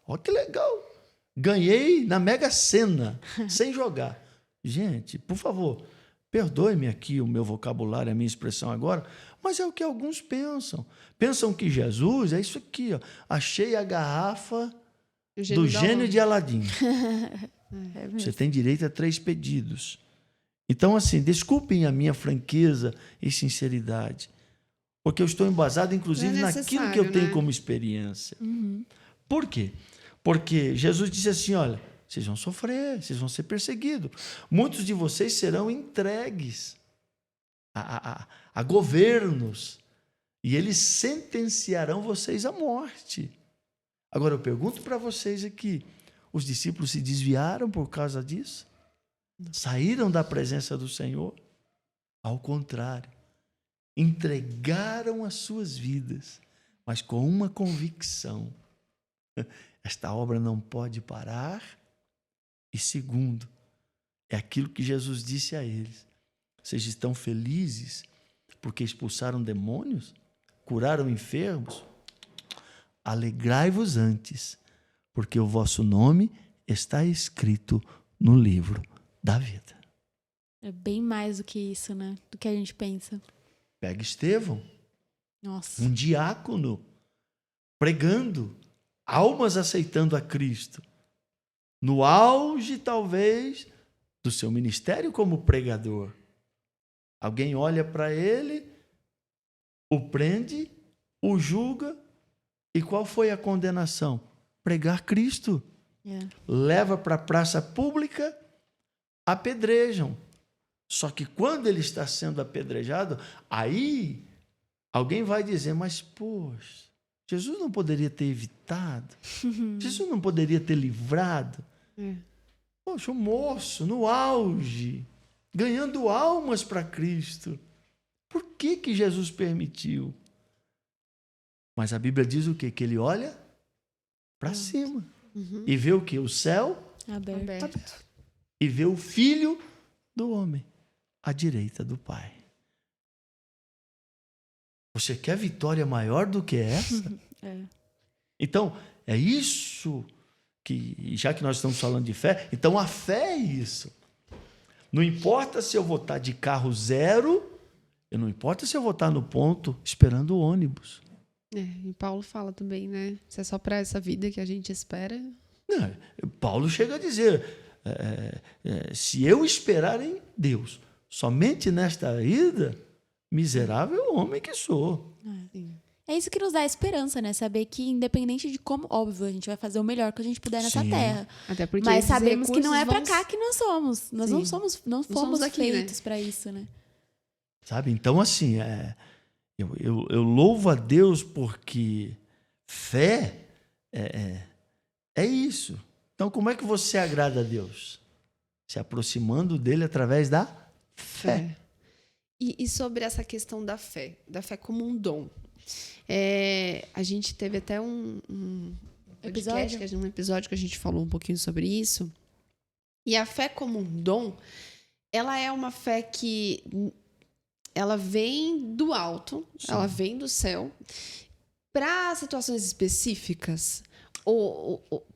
Olha que legal. Ganhei na Mega Sena, sem jogar. Gente, por favor, perdoe-me aqui o meu vocabulário, a minha expressão agora, mas é o que alguns pensam. Pensam que Jesus é isso aqui, ó. Achei a garrafa do gênio de Aladim. Você tem direito a 3 pedidos. Então, assim, desculpem a minha franqueza e sinceridade, porque eu estou embasado, inclusive, naquilo que eu tenho como experiência. Por quê? Porque Jesus disse assim, olha, vocês vão sofrer, vocês vão ser perseguidos. Muitos de vocês serão entregues a governos e eles sentenciarão vocês à morte. Agora, eu pergunto para vocês aqui, os discípulos se desviaram por causa disso? Saíram da presença do Senhor? Ao contrário, entregaram as suas vidas, mas com uma convicção. Esta obra não pode parar. E segundo, é aquilo que Jesus disse a eles. Vocês estão felizes porque expulsaram demônios? Curaram enfermos? Alegrai-vos antes, porque o vosso nome está escrito no livro da vida. É bem mais do que isso, né? Do que a gente pensa. Pega Estevão, Nossa. um diácono, pregando, almas aceitando a Cristo. No auge, talvez, do seu ministério como pregador. Alguém olha para ele, o prende, o julga, e qual foi a condenação? Pregar Cristo. Leva para a praça pública, apedrejam. Só que quando ele está sendo apedrejado, aí alguém vai dizer, mas poxa, Jesus não poderia ter evitado? Jesus não poderia ter livrado? Poxa, o moço, no auge, ganhando almas para Cristo. Por que Jesus permitiu? Mas a Bíblia diz o quê? Que ele olha para cima e vê o quê? O céu Aberto. E ver o Filho do homem à direita do Pai. Você quer vitória maior do que essa? Então, é isso que, já que nós estamos falando de fé, então a fé é isso. Não importa se eu vou estar de carro zero, não importa se eu vou estar no ponto esperando o ônibus. E Paulo fala também, né? Se é só para essa vida que a gente espera. Não, Paulo chega a dizer, se eu esperar em Deus, somente nesta vida, miserável homem que sou. É isso que nos dá esperança, né? Saber que, independente de como, óbvio, a gente vai fazer o melhor que a gente puder nessa terra. Até porque mas sabemos que não é pra cá que nós somos. Nós não fomos aqui, feitos, né, pra isso, né? Sabe? Então, assim, eu louvo a Deus porque fé é isso. Então, como é que você agrada a Deus? Se aproximando dele através da fé. E sobre essa questão da fé como um dom. A gente teve até um episódio que a gente falou um pouquinho sobre isso. E a fé como um dom, ela é uma fé que ela vem do alto, sim, ela vem do céu, para situações específicas.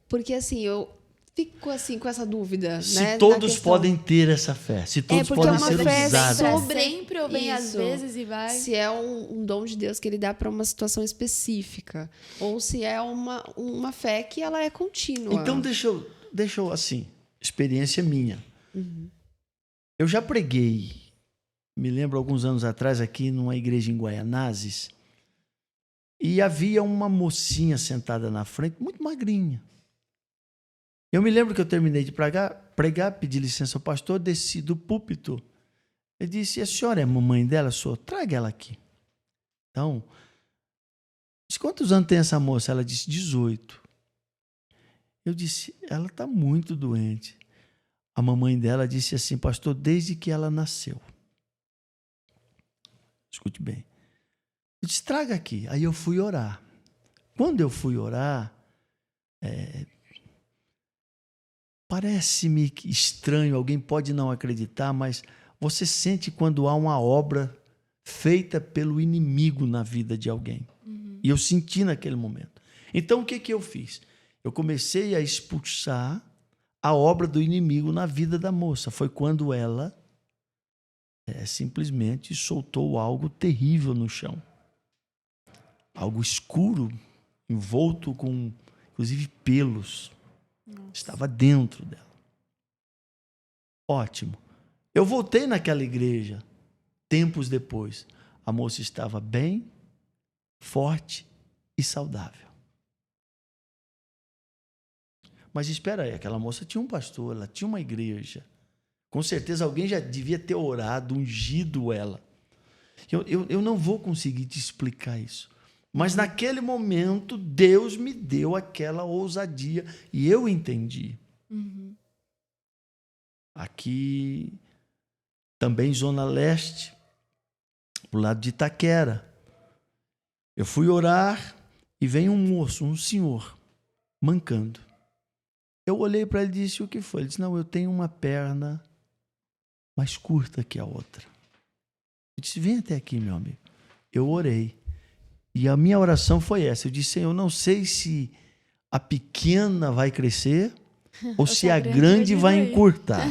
Porque assim, eu fico assim com essa dúvida. Se né, todos podem ter essa fé, se todos podem ser usados. Sempre ou bem às vezes e vai. Se é um dom de Deus que ele dá para uma situação específica, ou se é uma fé que ela é contínua. Então deixa eu assim, experiência minha. Eu já preguei, me lembro alguns anos atrás aqui numa igreja em Guaianazes, e havia uma mocinha sentada na frente, muito magrinha. Eu me lembro que eu terminei de pregar, pedi licença ao pastor, desci do púlpito. Ele disse, a senhora é a mamãe dela? Sou, traga ela aqui. Então, disse, quantos anos tem essa moça? Ela disse, 18. Eu disse, ela está muito doente. A mamãe dela disse assim, pastor, desde que ela nasceu. Escute bem. Eu disse, traga aqui. Aí eu fui orar. Quando eu fui orar, parece-me estranho, alguém pode não acreditar, mas você sente quando há uma obra feita pelo inimigo na vida de alguém. E eu senti naquele momento. Então, o que eu fiz? Eu comecei a expulsar a obra do inimigo na vida da moça. Foi quando ela simplesmente soltou algo terrível no chão. Algo escuro, envolto com, inclusive, pelos. Nossa. Estava dentro dela. Ótimo. Eu voltei naquela igreja, tempos depois. A moça estava bem, forte e saudável. Mas espera aí, aquela moça tinha um pastor, ela tinha uma igreja. Com certeza alguém já devia ter orado, ungido ela. Eu não vou conseguir te explicar isso. Mas naquele momento, Deus me deu aquela ousadia e eu entendi. Aqui, também Zona Leste, pro lado de Itaquera. Eu fui orar e vem um moço, um senhor, mancando. Eu olhei para ele e disse, o que foi? Ele disse, não, eu tenho uma perna mais curta que a outra. Eu disse, vem até aqui, meu amigo. Eu orei. E a minha oração foi essa. Eu disse, Senhor, eu não sei se a pequena vai crescer ou se a grande vai encurtar.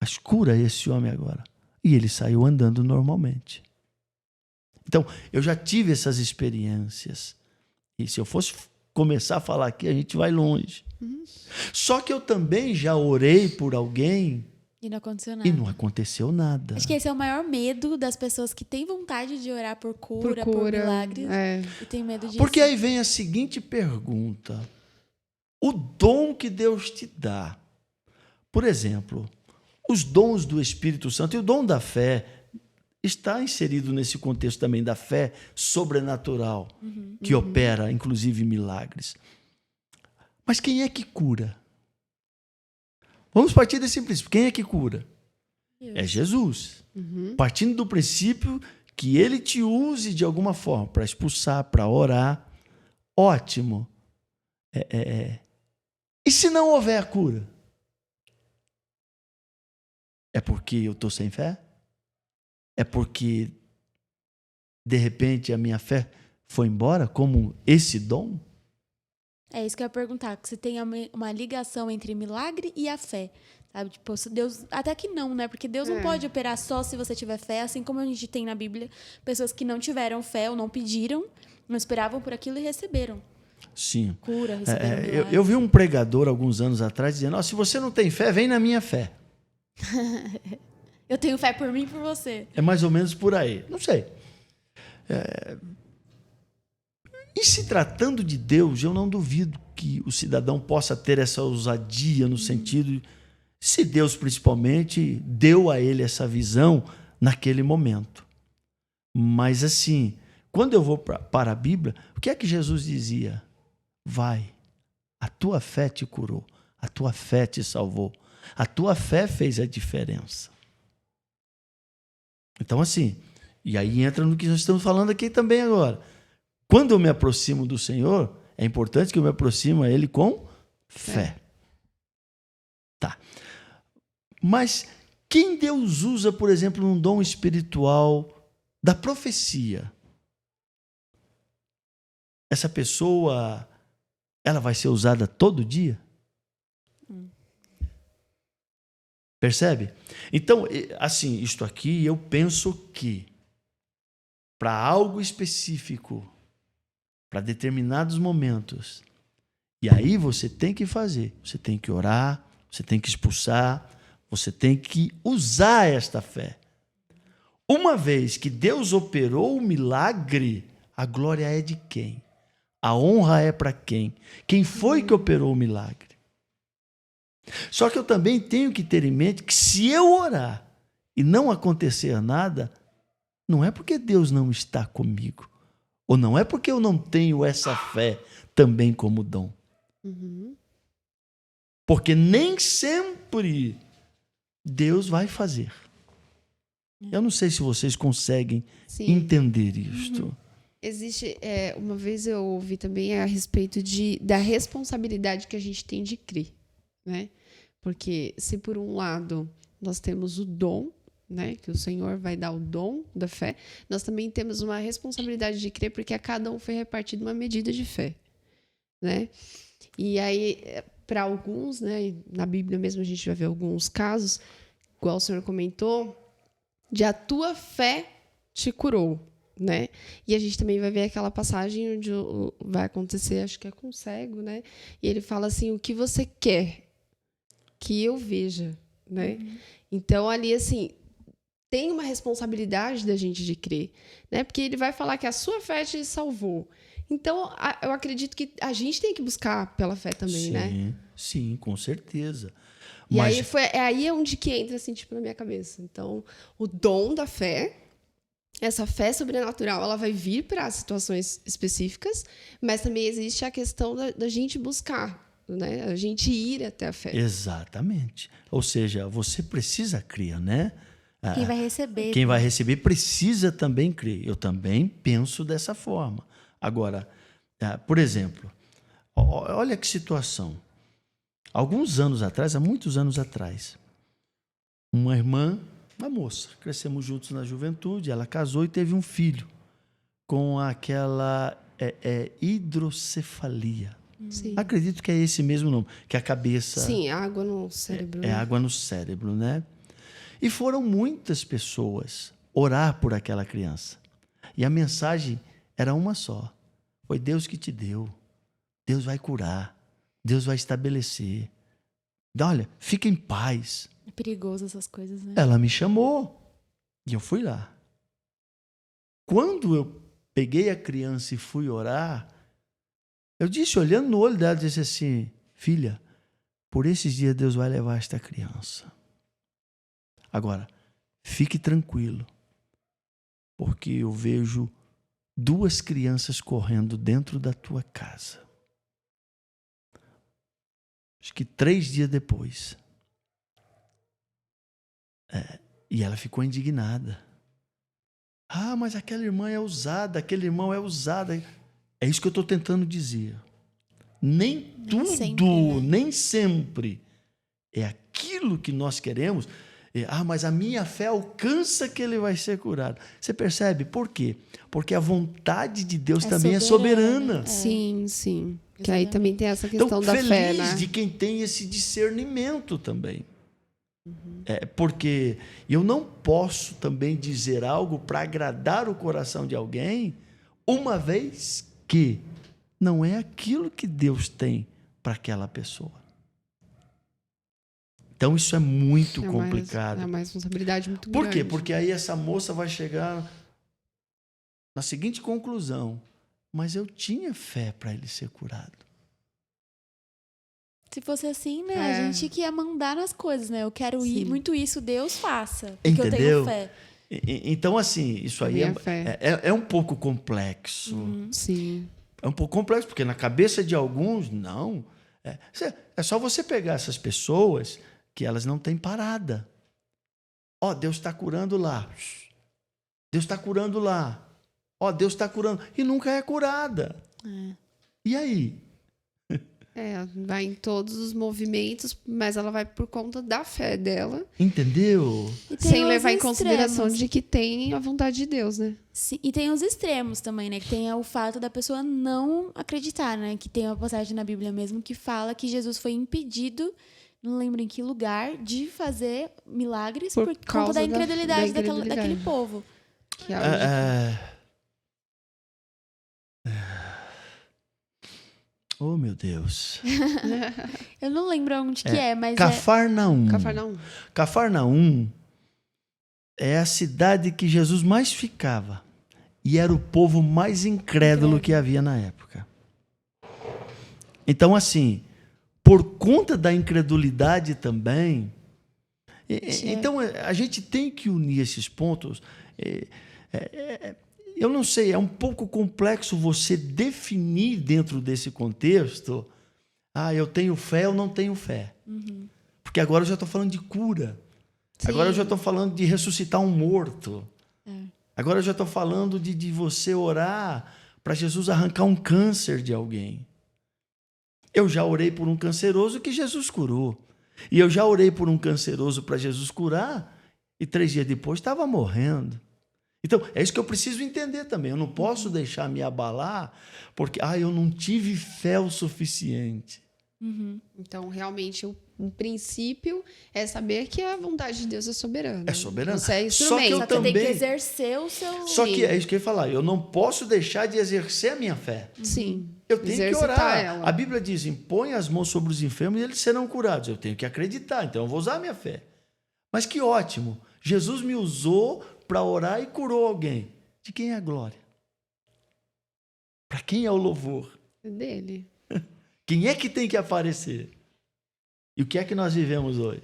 Mas cura esse homem agora. E ele saiu andando normalmente. Então, eu já tive essas experiências. E se eu fosse começar a falar aqui, a gente vai longe. Só que eu também já orei por alguém e não aconteceu nada. E não aconteceu nada. Acho que esse é o maior medo das pessoas que têm vontade de orar por cura, por milagres. E tem medo disso. Porque aí vem a seguinte pergunta. O dom que Deus te dá. Por exemplo, os dons do Espírito Santo e o dom da fé está inserido nesse contexto também da fé sobrenatural, que opera, inclusive, milagres. Mas quem é que cura? Vamos partir desse princípio. Quem é que cura? É Jesus. Partindo do princípio que ele te use de alguma forma para expulsar, para orar. Ótimo. E se não houver a cura? É porque eu estou sem fé? É porque, de repente, a minha fé foi embora como esse dom? É isso que eu ia perguntar, se tem uma ligação entre milagre e a fé, sabe? Tipo, Deus, até que não, né? Porque Deus não pode operar só se você tiver fé, assim como a gente tem na Bíblia pessoas que não tiveram fé ou não pediram, não esperavam por aquilo e receberam. Sim. Cura, receberam eu vi um pregador alguns anos atrás dizendo, se você não tem fé, vem na minha fé. Eu tenho fé por mim e por você. É mais ou menos por aí. Não sei. E se tratando de Deus, eu não duvido que o cidadão possa ter essa ousadia no sentido, se Deus principalmente deu a ele essa visão naquele momento. Mas assim, quando eu vou para a Bíblia, o que é que Jesus dizia? Vai, a tua fé te curou, a tua fé te salvou, a tua fé fez a diferença. Então assim, e aí entra no que nós estamos falando aqui também agora. Quando eu me aproximo do Senhor, é importante que eu me aproxime a Ele com fé. Tá. Mas quem Deus usa, por exemplo, num dom espiritual da profecia, essa pessoa, ela vai ser usada todo dia? Percebe? Então, assim, isto aqui, eu penso que para algo específico, para determinados momentos. E aí você tem que fazer. Você tem que orar, você tem que expulsar, você tem que usar esta fé. Uma vez que Deus operou o milagre, a glória é de quem? A honra é para quem? Quem foi que operou o milagre? Só que eu também tenho que ter em mente que se eu orar e não acontecer nada, não é porque Deus não está comigo. Ou não é porque eu não tenho essa fé também como dom. Porque nem sempre Deus vai fazer. Eu não sei se vocês conseguem entender isto. Existe, uma vez eu ouvi também a respeito da responsabilidade que a gente tem de crer, né? Porque se por um lado nós temos o dom, né, que o Senhor vai dar o dom da fé, nós também temos uma responsabilidade de crer, porque a cada um foi repartido uma medida de fé, né? E aí, para alguns, né, na Bíblia mesmo a gente vai ver alguns casos, igual o Senhor comentou, de a tua fé te curou, né? E a gente também vai ver aquela passagem onde vai acontecer, acho que é com o cego, né? E ele fala assim, o que você quer que eu veja, né? Então, ali, assim, tem uma responsabilidade da gente de crer, né? Porque ele vai falar que a sua fé te salvou. Então, eu acredito que a gente tem que buscar pela fé também, né? Sim, com certeza. E aí é onde que entra, assim, tipo, na minha cabeça. Então, o dom da fé, essa fé sobrenatural, ela vai vir para situações específicas, mas também existe a questão da gente buscar, né? A gente ir até a fé. Exatamente. Ou seja, você precisa crer, né? Quem vai receber. Quem vai receber precisa também crer. Eu também penso dessa forma. Agora, por exemplo, olha que situação. Alguns anos atrás, há muitos anos atrás, uma irmã, uma moça, crescemos juntos na juventude, ela casou e teve um filho com aquela hidrocefalia. Sim. Acredito que é esse mesmo nome, que a cabeça... Sim, água no cérebro. É água no cérebro, né? E foram muitas pessoas orar por aquela criança. E a mensagem era uma só. Foi Deus que te deu. Deus vai curar. Deus vai estabelecer. Olha, fica em paz. É perigoso essas coisas, né? Ela me chamou e eu fui lá. Quando eu peguei a criança e fui orar, eu disse, olhando no olho dela, disse assim, filha, por esses dias Deus vai levar esta criança. Agora, fique tranquilo, porque eu vejo 2 crianças correndo dentro da tua casa. Acho que 3 dias depois. E ela ficou indignada. Ah, mas aquela irmã é usada, aquele irmão é usado. É isso que eu estou tentando dizer. Nem tudo, sempre, né? nem sempre é aquilo que nós queremos. Mas a minha fé alcança que ele vai ser curado. Você percebe? Por quê? Porque a vontade de Deus também é soberana. Sim. Exatamente. Que aí também tem essa questão da fé, né? Feliz de quem tem esse discernimento também. Porque eu não posso também dizer algo para agradar o coração de alguém, uma vez que não é aquilo que Deus tem para aquela pessoa. Então, isso é muito complicado. É uma responsabilidade muito grande. Por quê? Porque aí essa moça vai chegar na seguinte conclusão: mas eu tinha fé para ele ser curado. Se fosse assim, né? A gente que ia mandar nas coisas, né? Eu quero muito isso, Deus faça. Porque Entendeu? eu tenho fé. Então, assim, isso aí é um pouco complexo. Sim. É um pouco complexo, porque na cabeça de alguns, não. É só você pegar essas pessoas que elas não têm parada. Deus está curando lá. Deus está curando lá. Deus está curando. E nunca é curada. E aí? Vai em todos os movimentos, mas ela vai por conta da fé dela. Entendeu? Sem levar em consideração de que tem a vontade de Deus, né? Sim, e tem os extremos também, né? Que tem o fato da pessoa não acreditar, né? Que tem uma passagem na Bíblia mesmo que fala que Jesus foi impedido, não lembro em que lugar, de fazer milagres por conta da incredulidade daquele povo. Que é Oh, meu Deus. Eu não lembro onde que é, mas Cafarnaum. Cafarnaum é a cidade que Jesus mais ficava. E era o povo mais incrédulo que havia na época. Então, assim, por conta da incredulidade também... Então, a gente tem que unir esses pontos. Eu não sei, é um pouco complexo você definir dentro desse contexto, eu tenho fé ou não tenho fé. Porque agora eu já estou falando de cura. Sim. Agora eu já estou falando de ressuscitar um morto. Agora eu já estou falando de você orar para Jesus arrancar um câncer de alguém. Eu já orei por um canceroso que Jesus curou. E eu já orei por um canceroso para Jesus curar e 3 dias depois estava morrendo. Então, é isso que eu preciso entender também. Eu não posso deixar me abalar porque eu não tive fé o suficiente. Então, realmente, o princípio é saber que a vontade de Deus é soberana. É soberana. Você é instrumento. Só que tem que exercer o seu... Só que é isso que eu ia falar. Eu não posso deixar de exercer a minha fé. Sim. Eu tenho que orar. A Bíblia diz, impõe as mãos sobre os enfermos e eles serão curados. Eu tenho que acreditar, então eu vou usar a minha fé. Mas que ótimo. Jesus me usou para orar e curou alguém. De quem é a glória? Para quem é o louvor? É dele. Quem é que tem que aparecer? E o que é que nós vivemos hoje?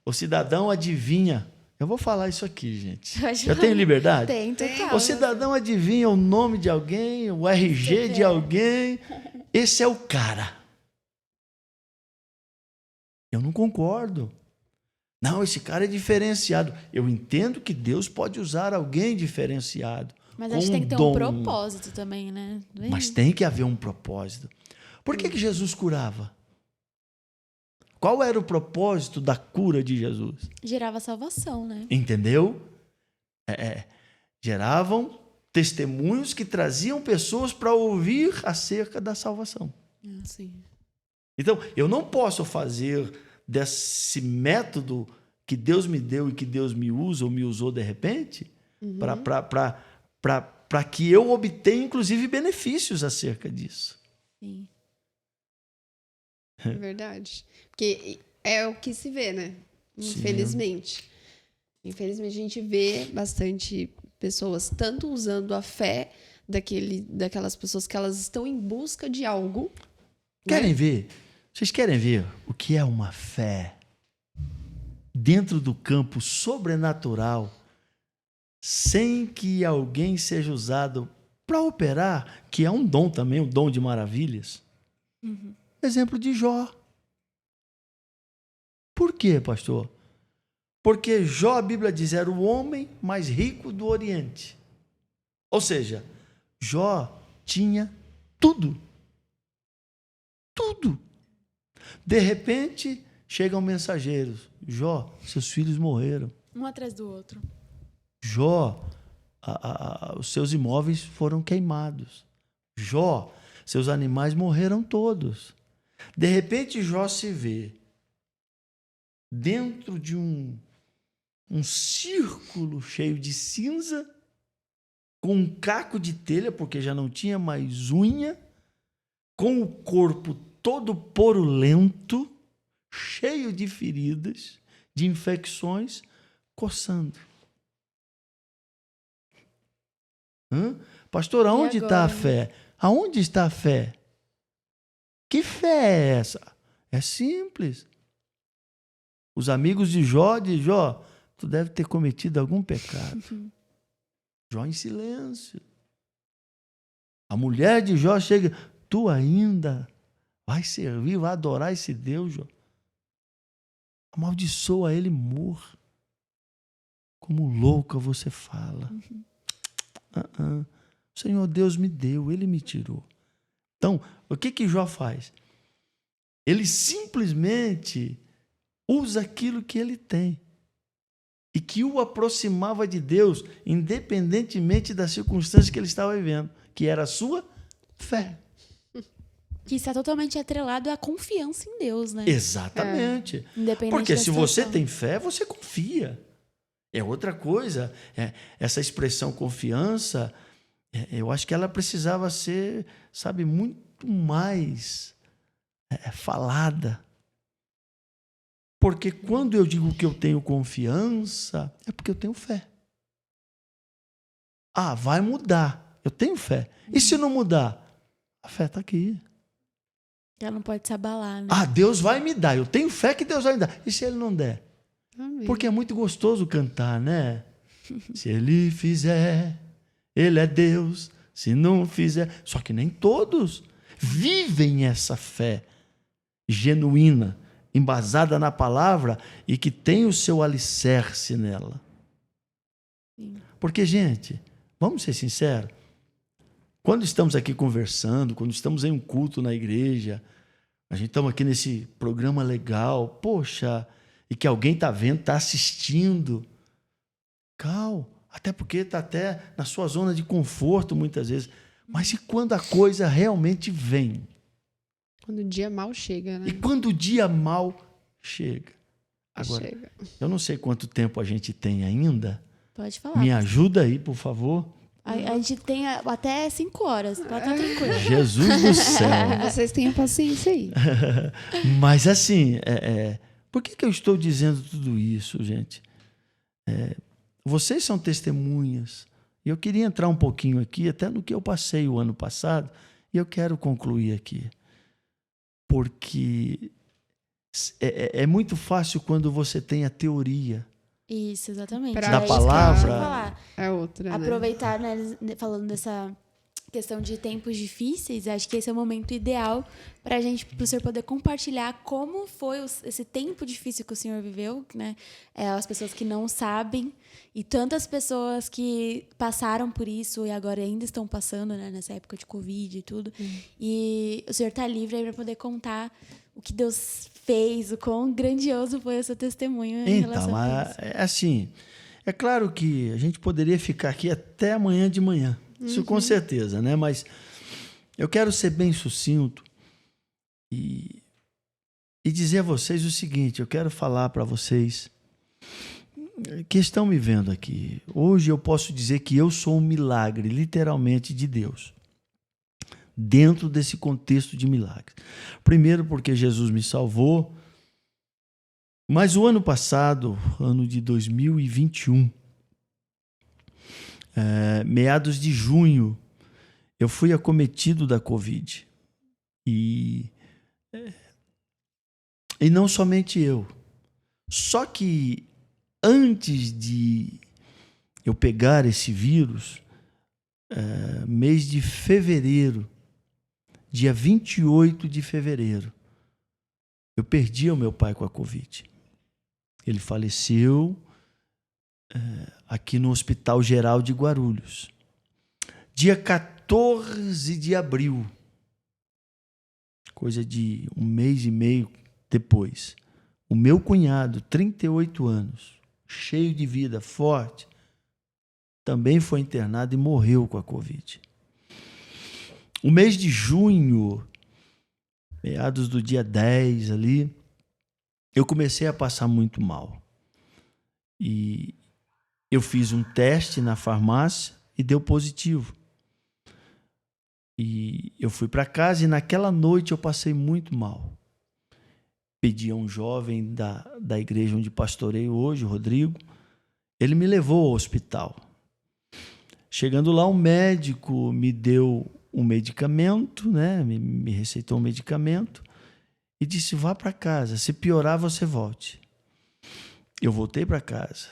O cidadão adivinha. Eu vou falar isso aqui, gente. Eu tenho liberdade? Tem, total. O cidadão adivinha o nome de alguém, o RG de alguém. Esse é o cara. Eu não concordo. Não, esse cara é diferenciado. Eu entendo que Deus pode usar alguém diferenciado. Mas acho que tem que ter um propósito também, né? Mas tem que haver um propósito. Por que Jesus curava? Qual era o propósito da cura de Jesus? Gerava salvação, né? Entendeu? Geravam testemunhos que traziam pessoas para ouvir acerca da salvação. Sim. Então, eu não posso fazer desse método que Deus me deu e que Deus me usa ou me usou de repente para que eu obtenha, inclusive, benefícios acerca disso. Sim. É verdade. Porque é o que se vê, né? Infelizmente. Sim. Infelizmente, a gente vê bastante pessoas tanto usando a fé daquelas pessoas que elas estão em busca de algo. Querem ver? Vocês querem ver o que é uma fé dentro do campo sobrenatural, sem que alguém seja usado para operar, que é um dom também, um dom de maravilhas? Exemplo de Jó. Por quê, pastor? Porque Jó, a Bíblia diz, era o homem mais rico do Oriente. Ou seja, Jó tinha tudo. Tudo. De repente, chegam mensageiros. Jó, seus filhos morreram. Um atrás do outro. Jó, os seus imóveis foram queimados. Jó, seus animais morreram todos. De repente, Jó se vê dentro de um círculo cheio de cinza, com um caco de telha, porque já não tinha mais unha, com o corpo todo porulento, cheio de feridas, de infecções, coçando. Pastor, aonde está a fé? Aonde está a fé? Que fé é essa? É simples. Os amigos de Jó, tu deve ter cometido algum pecado. Jó em silêncio. A mulher de Jó chega, tu ainda vai servir, vai adorar esse Deus, Jó. Amaldiçoa ele, morra. Como louca você fala. O Senhor Deus me deu, ele me tirou. Então, o que Jó faz? Ele simplesmente usa aquilo que ele tem e que o aproximava de Deus, independentemente das circunstâncias que ele estava vivendo, que era a sua fé. Que está totalmente atrelado à confiança em Deus, né? Exatamente. Porque se você tem fé, você confia. É outra coisa. Essa expressão confiança, eu acho que ela precisava ser, sabe, muito mais falada. Porque quando eu digo que eu tenho confiança, é porque eu tenho fé. Vai mudar. Eu tenho fé. E se não mudar? A fé está aqui. Ela não pode se abalar, né? Deus vai me dar. Eu tenho fé que Deus vai me dar. E se ele não der? Amém. Porque é muito gostoso cantar, né? Se ele fizer, ele é Deus. Se não fizer... Só que nem todos vivem essa fé genuína, embasada na palavra e que tem o seu alicerce nela. Sim. Porque, gente, vamos ser sinceros, quando estamos aqui conversando, quando estamos em um culto na igreja, a gente estamos aqui nesse programa legal, poxa, e que alguém está vendo, está assistindo, até porque está até na sua zona de conforto muitas vezes. Mas e quando a coisa realmente vem? Quando o dia mal chega, né? E quando o dia mal chega? Agora, eu não sei quanto tempo a gente tem ainda. Pode falar. Me ajuda aí, por favor. A gente tem até 5 horas. Pode estar tranquilo. Jesus do céu. Vocês tenham paciência aí. Mas assim, por que eu estou dizendo tudo isso, gente? Vocês são testemunhas. E eu queria entrar um pouquinho aqui, até no que eu passei o ano passado, e eu quero concluir aqui. Porque é muito fácil quando você tem a teoria. Isso, exatamente. Da palavra. É outra, aproveitar, né, falando dessa questão de tempos difíceis, acho que esse é o momento ideal para o senhor poder compartilhar como foi esse tempo difícil que o senhor viveu, né? As pessoas que não sabem e tantas pessoas que passaram por isso e agora ainda estão passando, né, nessa época de Covid e tudo. E o senhor está livre aí para poder contar o que Deus fez, o quão grandioso foi o seu testemunho em relação a isso. Assim, é claro que a gente poderia ficar aqui até amanhã de manhã. Isso com certeza, né? Mas eu quero ser bem sucinto e dizer a vocês o seguinte, eu quero falar para vocês que estão me vendo aqui. Hoje eu posso dizer que eu sou um milagre, literalmente, de Deus. Dentro desse contexto de milagres. Primeiro porque Jesus me salvou, mas o ano passado, ano de 2021, meados de junho, eu fui acometido da Covid. E não somente eu. Só que antes de eu pegar esse vírus, mês de fevereiro, dia 28 de fevereiro, eu perdi o meu pai com a Covid. Ele faleceu aqui no Hospital Geral de Guarulhos. Dia 14 de abril, coisa de 1 mês e meio depois, o meu cunhado, 38 anos, cheio de vida, forte, também foi internado e morreu com a Covid. O mês de junho, meados do dia 10 ali, eu comecei a passar muito mal. E eu fiz um teste na farmácia e deu positivo. E eu fui para casa e naquela noite eu passei muito mal. Pedi a um jovem da igreja onde pastoreio hoje, o Rodrigo, ele me levou ao hospital. Chegando lá, um médico me deu um medicamento, né? Me receitou um medicamento e disse, vá para casa, se piorar você volte. Eu voltei para casa.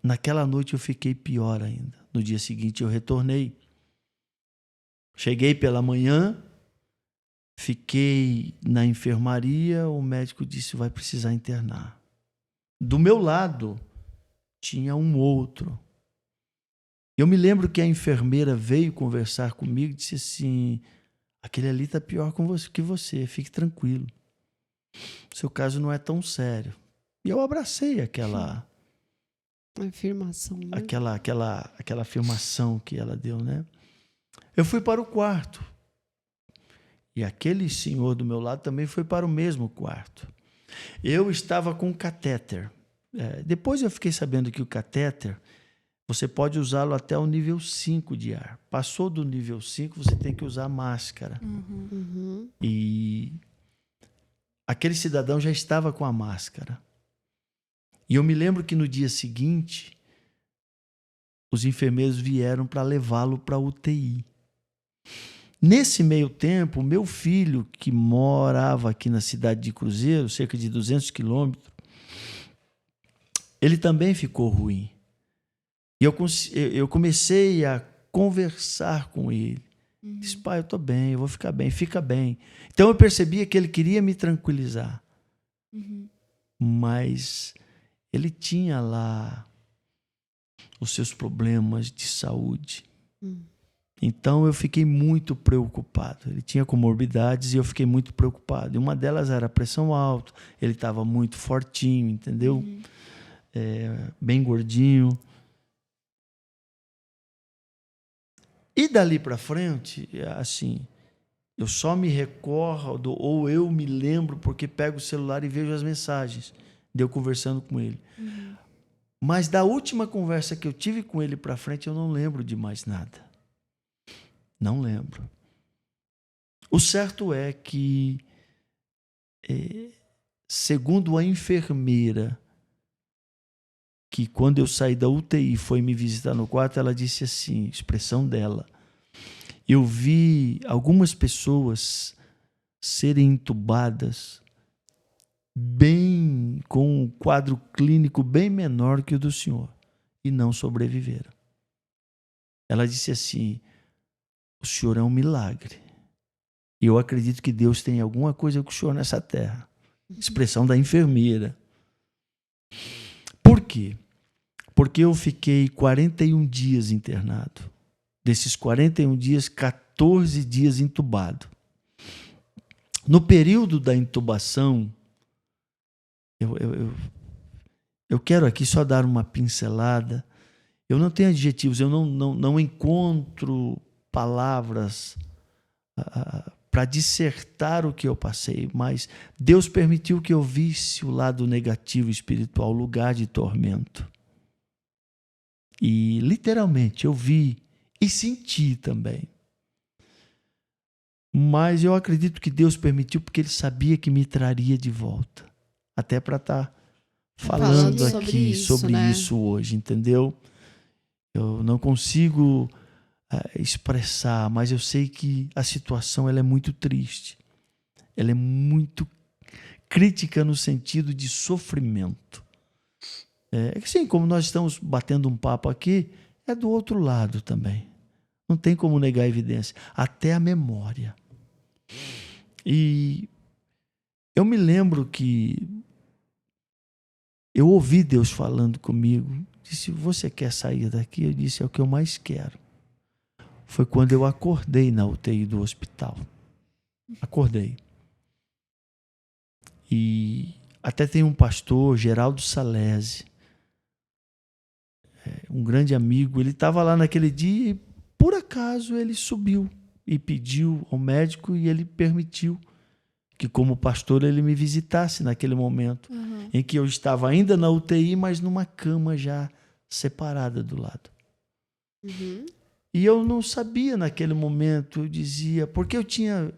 Naquela noite eu fiquei pior ainda. No dia seguinte eu retornei. Cheguei pela manhã, fiquei na enfermaria, o médico disse, vai precisar internar. Do meu lado tinha um outro. Eu me lembro que a enfermeira veio conversar comigo e disse assim, aquele ali está pior que você, fique tranquilo. Seu caso não é tão sério. E eu abracei aquela afirmação, né? Aquela afirmação que ela deu, né? Eu fui para o quarto. E aquele senhor do meu lado também foi para o mesmo quarto. Eu estava com catéter. Depois eu fiquei sabendo que o catéter, você pode usá-lo até o nível 5 de ar. Passou do nível 5, você tem que usar máscara. Uhum. E aquele cidadão já estava com a máscara. E eu me lembro que no dia seguinte, os enfermeiros vieram para levá-lo para a UTI. Nesse meio tempo, meu filho, que morava aqui na cidade de Cruzeiro, cerca de 200 quilômetros, ele também ficou ruim. E eu comecei a conversar com ele. Disse, pai, eu estou bem, eu vou ficar bem, fica bem. Então eu percebia que ele queria me tranquilizar. Mas ele tinha lá os seus problemas de saúde. Então eu fiquei muito preocupado. Ele tinha comorbidades e eu fiquei muito preocupado. E uma delas era a pressão alta. Ele estava muito fortinho, entendeu? Bem gordinho. E dali para frente, assim, eu só me recordo, ou eu me lembro, porque pego o celular e vejo as mensagens de eu conversando com ele. Mas da última conversa que eu tive com ele para frente, eu não lembro de mais nada. Não lembro. O certo é que, segundo a enfermeira, que quando eu saí da UTI foi me visitar no quarto, ela disse assim, expressão dela, eu vi algumas pessoas serem entubadas bem, com um quadro clínico bem menor que o do senhor e não sobreviveram. Ela disse assim, o senhor é um milagre. E eu acredito que Deus tem alguma coisa com o senhor nessa terra. Expressão da enfermeira. Por quê? Porque eu fiquei 41 dias internado. Desses 41 dias, 14 dias entubado. No período da intubação, eu quero aqui só dar uma pincelada. Eu não tenho adjetivos, eu não encontro palavras para dissertar o que eu passei, mas Deus permitiu que eu visse o lado negativo espiritual, o lugar de tormento. E literalmente eu vi e senti também. Mas eu acredito que Deus permitiu porque Ele sabia que me traria de volta. Até para estar falando aqui sobre isso hoje, entendeu? Eu não consigo expressar, mas eu sei que a situação ela é muito triste. Ela é muito crítica no sentido de sofrimento. Assim como nós estamos batendo um papo aqui, é do outro lado também. Não tem como negar a evidência. Até a memória. E eu me lembro que eu ouvi Deus falando comigo. Disse, você quer sair daqui? Eu disse, é o que eu mais quero. Foi quando eu acordei na UTI do hospital. Acordei. E até tem um pastor, Geraldo Salesi, um grande amigo, ele estava lá naquele dia e, por acaso, ele subiu e pediu ao médico e ele permitiu que, como pastor, ele me visitasse naquele momento em que eu estava ainda na UTI, mas numa cama já separada do lado. E eu não sabia naquele momento, eu dizia, porque eu tinha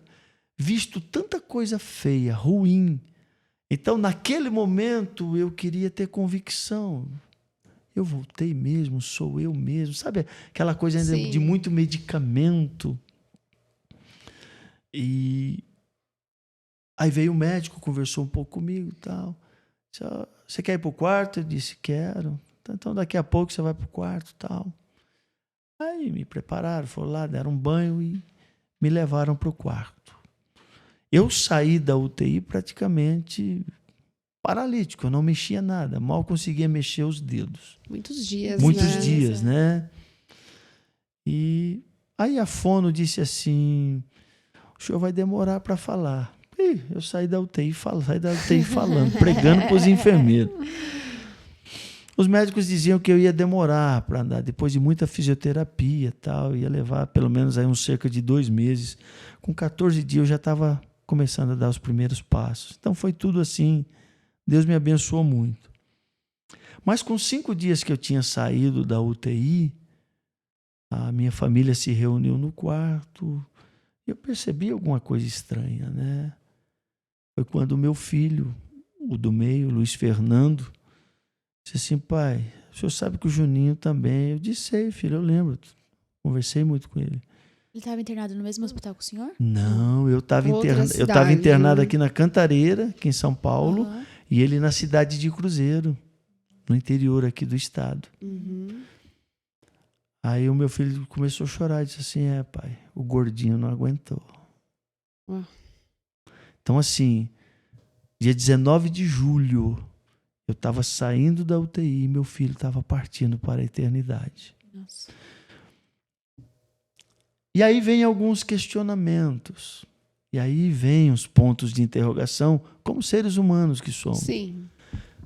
visto tanta coisa feia, ruim. Então, naquele momento, eu queria ter convicção. Eu voltei mesmo, sou eu mesmo. Sabe aquela coisa ainda de muito medicamento? E aí veio o médico, conversou um pouco comigo e tal. Disse, você quer ir para o quarto? Eu disse, quero. Então, daqui a pouco você vai para o quarto e tal. Aí me prepararam, foram lá, deram um banho e me levaram para o quarto. Eu saí da UTI praticamente paralítico, eu não mexia nada, mal conseguia mexer os dedos. Muitos dias, né? E aí a fono disse assim, o senhor vai demorar para falar. E eu saí da UTI falando, pregando para os enfermeiros. Os médicos diziam que eu ia demorar para andar, depois de muita fisioterapia e tal, ia levar pelo menos aí uns cerca de 2 meses. Com 14 dias eu já estava começando a dar os primeiros passos. Então foi tudo assim, Deus me abençoou muito. Mas com 5 dias que eu tinha saído da UTI, a minha família se reuniu no quarto e eu percebi alguma coisa estranha, né? Foi quando o meu filho, o do meio, Luiz Fernando, disse assim, pai, o senhor sabe que o Juninho também... Eu disse, sei, filho, eu lembro. Conversei muito com ele. Ele estava internado no mesmo hospital que o senhor? Não, eu estava internado aqui na Cantareira, aqui em São Paulo, e ele na cidade de Cruzeiro, no interior aqui do estado. Aí o meu filho começou a chorar, disse assim, pai, o gordinho não aguentou. Então, assim, dia 19 de julho, eu estava saindo da UTI e meu filho estava partindo para a eternidade. Nossa. E aí vem alguns questionamentos. E aí vem os pontos de interrogação, como seres humanos que somos. Sim.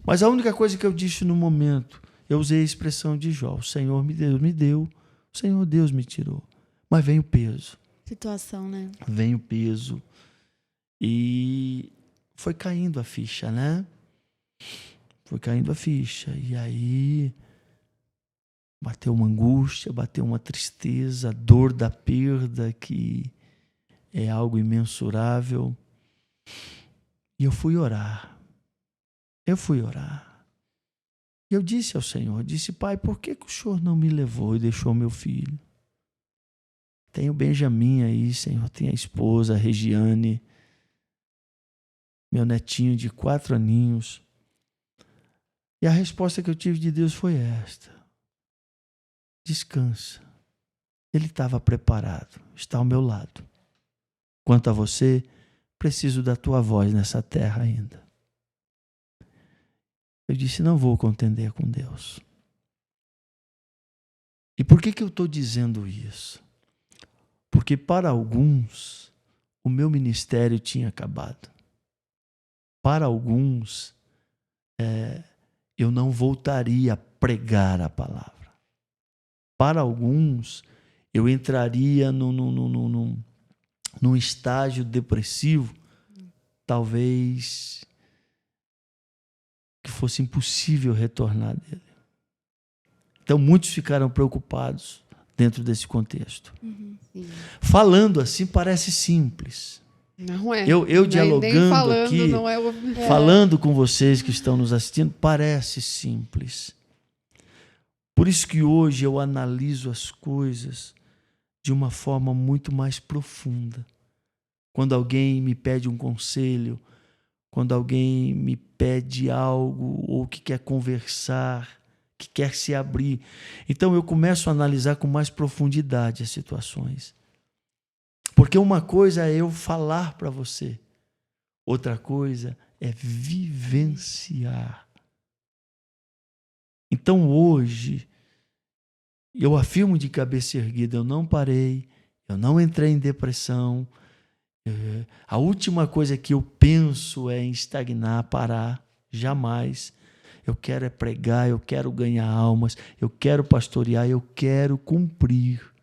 Mas a única coisa que eu disse no momento, eu usei a expressão de Jó. O Senhor me deu, o Senhor Deus me tirou. Mas vem o peso. Situação, né? Vem o peso. E foi caindo a ficha, né? Foi caindo a ficha. E aí bateu uma angústia, bateu uma tristeza, a dor da perda, que é algo imensurável. E eu fui orar. E eu disse ao Senhor, disse, pai, por que o Senhor não me levou e deixou meu filho? Tem o Benjamin aí, Senhor, tem a esposa, a Regiane, meu netinho de 4 aninhos. E a resposta que eu tive de Deus foi esta. Descansa. Ele estava preparado, está ao meu lado. Quanto a você, preciso da tua voz nessa terra ainda. Eu disse, não vou contender com Deus. E por que eu estou dizendo isso? Porque para alguns, o meu ministério tinha acabado. Para alguns, eu não voltaria a pregar a palavra. Para alguns, eu entraria num estágio depressivo, talvez que fosse impossível retornar dele. Então, muitos ficaram preocupados dentro desse contexto. Falando assim, parece simples. Não é. Eu dialogando falando, aqui, falando com vocês que estão nos assistindo, parece simples. Por isso que hoje eu analiso as coisas de uma forma muito mais profunda. Quando alguém me pede um conselho, quando alguém me pede algo ou que quer conversar, que quer se abrir, então eu começo a analisar com mais profundidade as situações. Porque uma coisa é eu falar para você, outra coisa é vivenciar. Então hoje, eu afirmo de cabeça erguida, eu não parei, eu não entrei em depressão, A última coisa que eu penso é em estagnar, parar. Jamais. Eu quero é pregar, eu quero ganhar almas, eu quero pastorear, eu quero cumprir,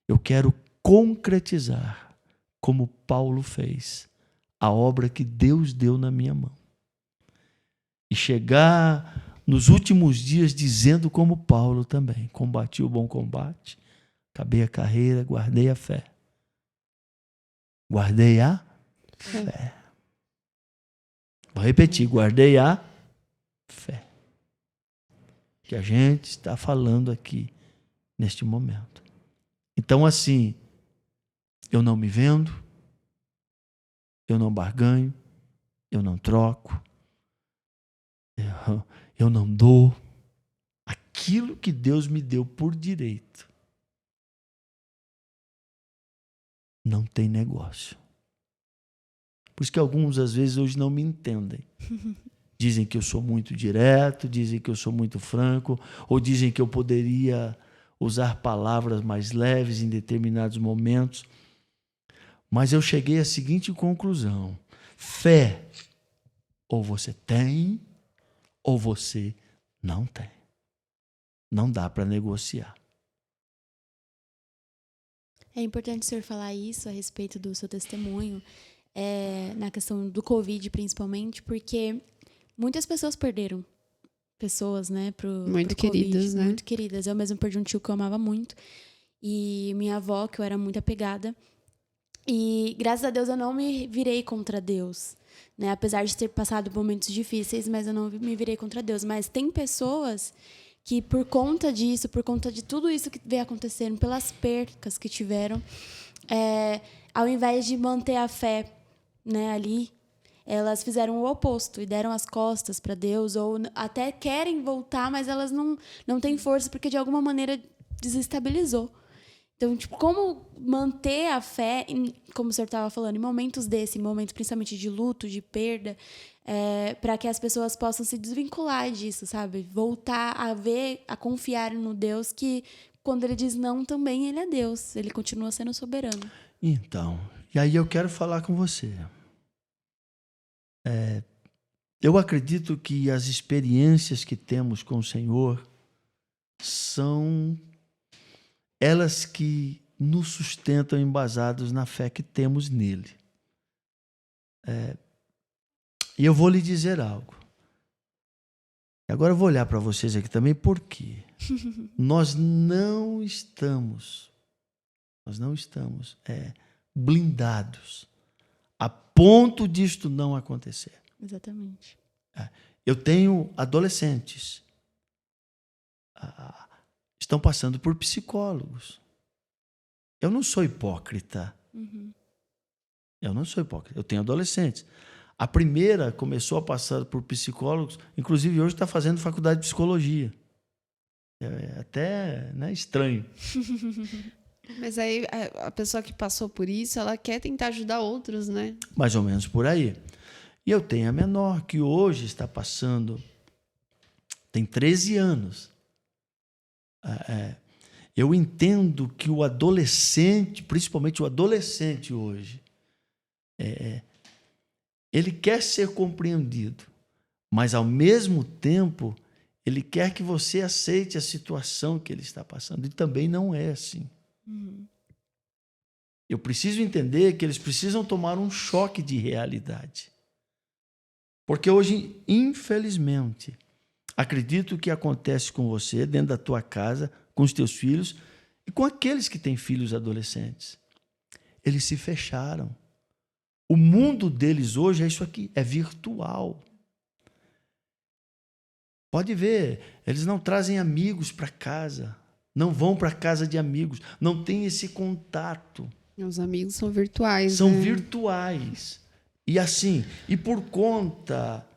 eu quero concretizar, como Paulo fez, a obra que Deus deu na minha mão. E chegar nos últimos dias dizendo como Paulo também: combati o bom combate, acabei a carreira, guardei a fé. Guardei a fé. Vou repetir, guardei a fé. Que a gente está falando aqui neste momento. Então, assim, eu não me vendo, eu não barganho, eu não troco, eu não dou aquilo que Deus me deu por direito. Não tem negócio. Por isso que alguns, às vezes, hoje não me entendem. Dizem que eu sou muito direto, dizem que eu sou muito franco, ou dizem que eu poderia usar palavras mais leves em determinados momentos. Mas eu cheguei à seguinte conclusão: fé, ou você tem, ou você não tem. Não dá para negociar. É importante o senhor falar isso a respeito do seu testemunho, na questão do Covid, principalmente, porque muitas pessoas perderam pessoas, né, pro queridas, Covid, né? Muito queridas. Eu mesmo perdi um tio que eu amava muito. E minha avó, que eu era muito apegada. E, graças a Deus, eu não me virei contra Deus, né? Apesar de ter passado momentos difíceis, mas eu não me virei contra Deus. Mas tem pessoas que, por conta disso, por conta de tudo isso que vem acontecendo, pelas percas que tiveram, ao invés de manter a fé, né, ali, elas fizeram o oposto e deram as costas para Deus, ou até querem voltar, mas elas não têm força, porque de alguma maneira desestabilizou. Então, tipo, como manter a fé, como o senhor estava falando, em momentos momentos principalmente de luto, de perda, para que as pessoas possam se desvincular disso, sabe? Voltar a ver, a confiar no Deus que, quando ele diz não, também ele é Deus. Ele continua sendo soberano. Então, e aí eu quero falar com você. Eu acredito que as experiências que temos com o Senhor são elas que nos sustentam embasados na fé que temos nele. E eu vou lhe dizer algo. Agora eu vou olhar para vocês aqui também, porque nós não estamos blindados a ponto disto não acontecer. Exatamente. Eu tenho adolescentes. Estão passando por psicólogos. Eu não sou hipócrita. Uhum. Eu não sou hipócrita. Eu tenho adolescentes. A primeira começou a passar por psicólogos, inclusive hoje está fazendo faculdade de psicologia. É até, né, estranho. Mas aí a pessoa que passou por isso, ela quer tentar ajudar outros, né? Mais ou menos por aí. E eu tenho a menor, que hoje está passando, tem 13 anos. Eu entendo que o adolescente, principalmente o adolescente hoje, ele quer ser compreendido, mas, ao mesmo tempo, ele quer que você aceite a situação que ele está passando. E também não é assim. Uhum. Eu preciso entender que eles precisam tomar um choque de realidade. Porque hoje, infelizmente, acredito que acontece com você, dentro da tua casa, com os teus filhos e com aqueles que têm filhos adolescentes. Eles se fecharam. O mundo deles hoje é isso aqui, é virtual. Pode ver, eles não trazem amigos para casa, não vão para casa de amigos, não têm esse contato. Os amigos são virtuais. São né? virtuais. E assim, e por conta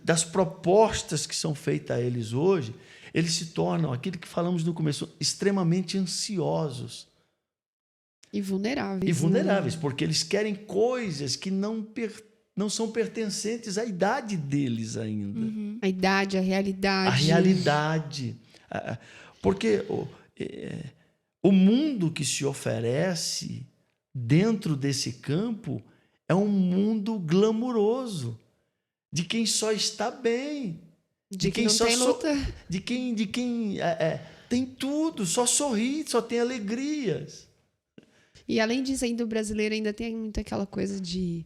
das propostas que são feitas a eles hoje, eles se tornam, aquilo que falamos no começo, extremamente ansiosos. E vulneráveis. E vulneráveis, né? Porque eles querem coisas que não são pertencentes à idade deles ainda. Uhum. A idade, a realidade. A realidade. Porque o mundo que se oferece dentro desse campo é um mundo glamuroso, de quem só está bem, de quem só tem luta, de quem tem tudo, só sorri, só tem alegrias. E além disso, ainda o brasileiro ainda tem muito aquela coisa de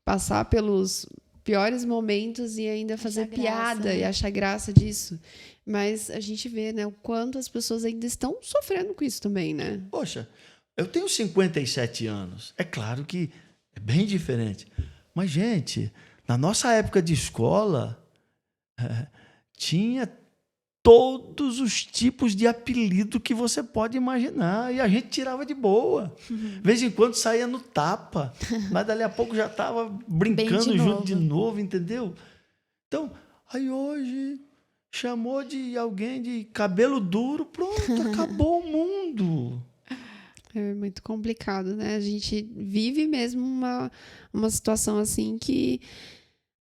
passar pelos piores momentos e ainda fazer piada e achar graça disso. Mas a gente vê, né, o quanto as pessoas ainda estão sofrendo com isso também, né? Poxa, eu tenho 57 anos. É claro que é bem diferente. Mas, gente, na nossa época de escola, tinha todos os tipos de apelido que você pode imaginar. E a gente tirava de boa. De vez em quando saía no tapa, mas dali a pouco já estava brincando junto de novo, entendeu? Então, aí hoje chamou de alguém de cabelo duro, pronto, acabou o mundo. É muito complicado, né? A gente vive mesmo uma situação assim que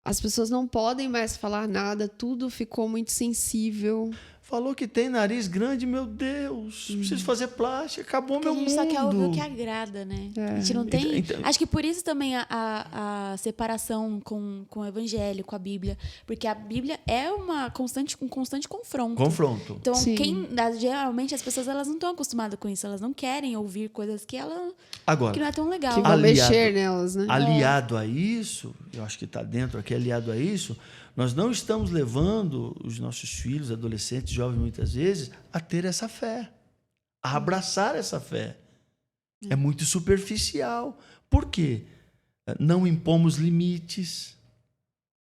as pessoas não podem mais falar nada, tudo ficou muito sensível. Falou que tem nariz grande, meu Deus, preciso fazer plástica, acabou meu mundo. A gente só quer ouvir o que agrada, né? A gente não tem... Então, acho que por isso também a separação com o Evangelho, com a Bíblia. Porque a Bíblia é um constante confronto. Então, geralmente as pessoas elas não estão acostumadas com isso. Elas não querem ouvir coisas que não é tão legal. Que vão mexer nelas, né? Aliado a isso, eu acho que está dentro aqui, aliado a isso, nós não estamos levando os nossos filhos, adolescentes, jovens, muitas vezes, a ter essa fé, a abraçar essa fé. É muito superficial. Por quê? Não impomos limites.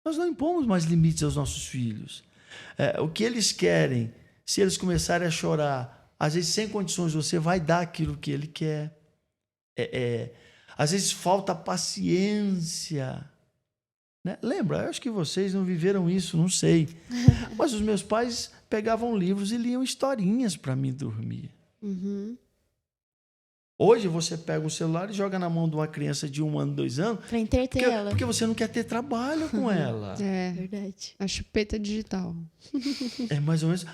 Nós não impomos mais limites aos nossos filhos. O que eles querem, se eles começarem a chorar, às vezes sem condições, você vai dar aquilo que ele quer. Às vezes falta paciência. Né? Lembra, eu acho que vocês não viveram isso, não sei. Mas os meus pais pegavam livros e liam historinhas para mim dormir. Uhum. Hoje você pega o celular e joga na mão de uma criança de 1 ano, 2 anos. Para entreter ela. Porque você não quer ter trabalho com ela. É verdade. A chupeta digital. É mais ou menos.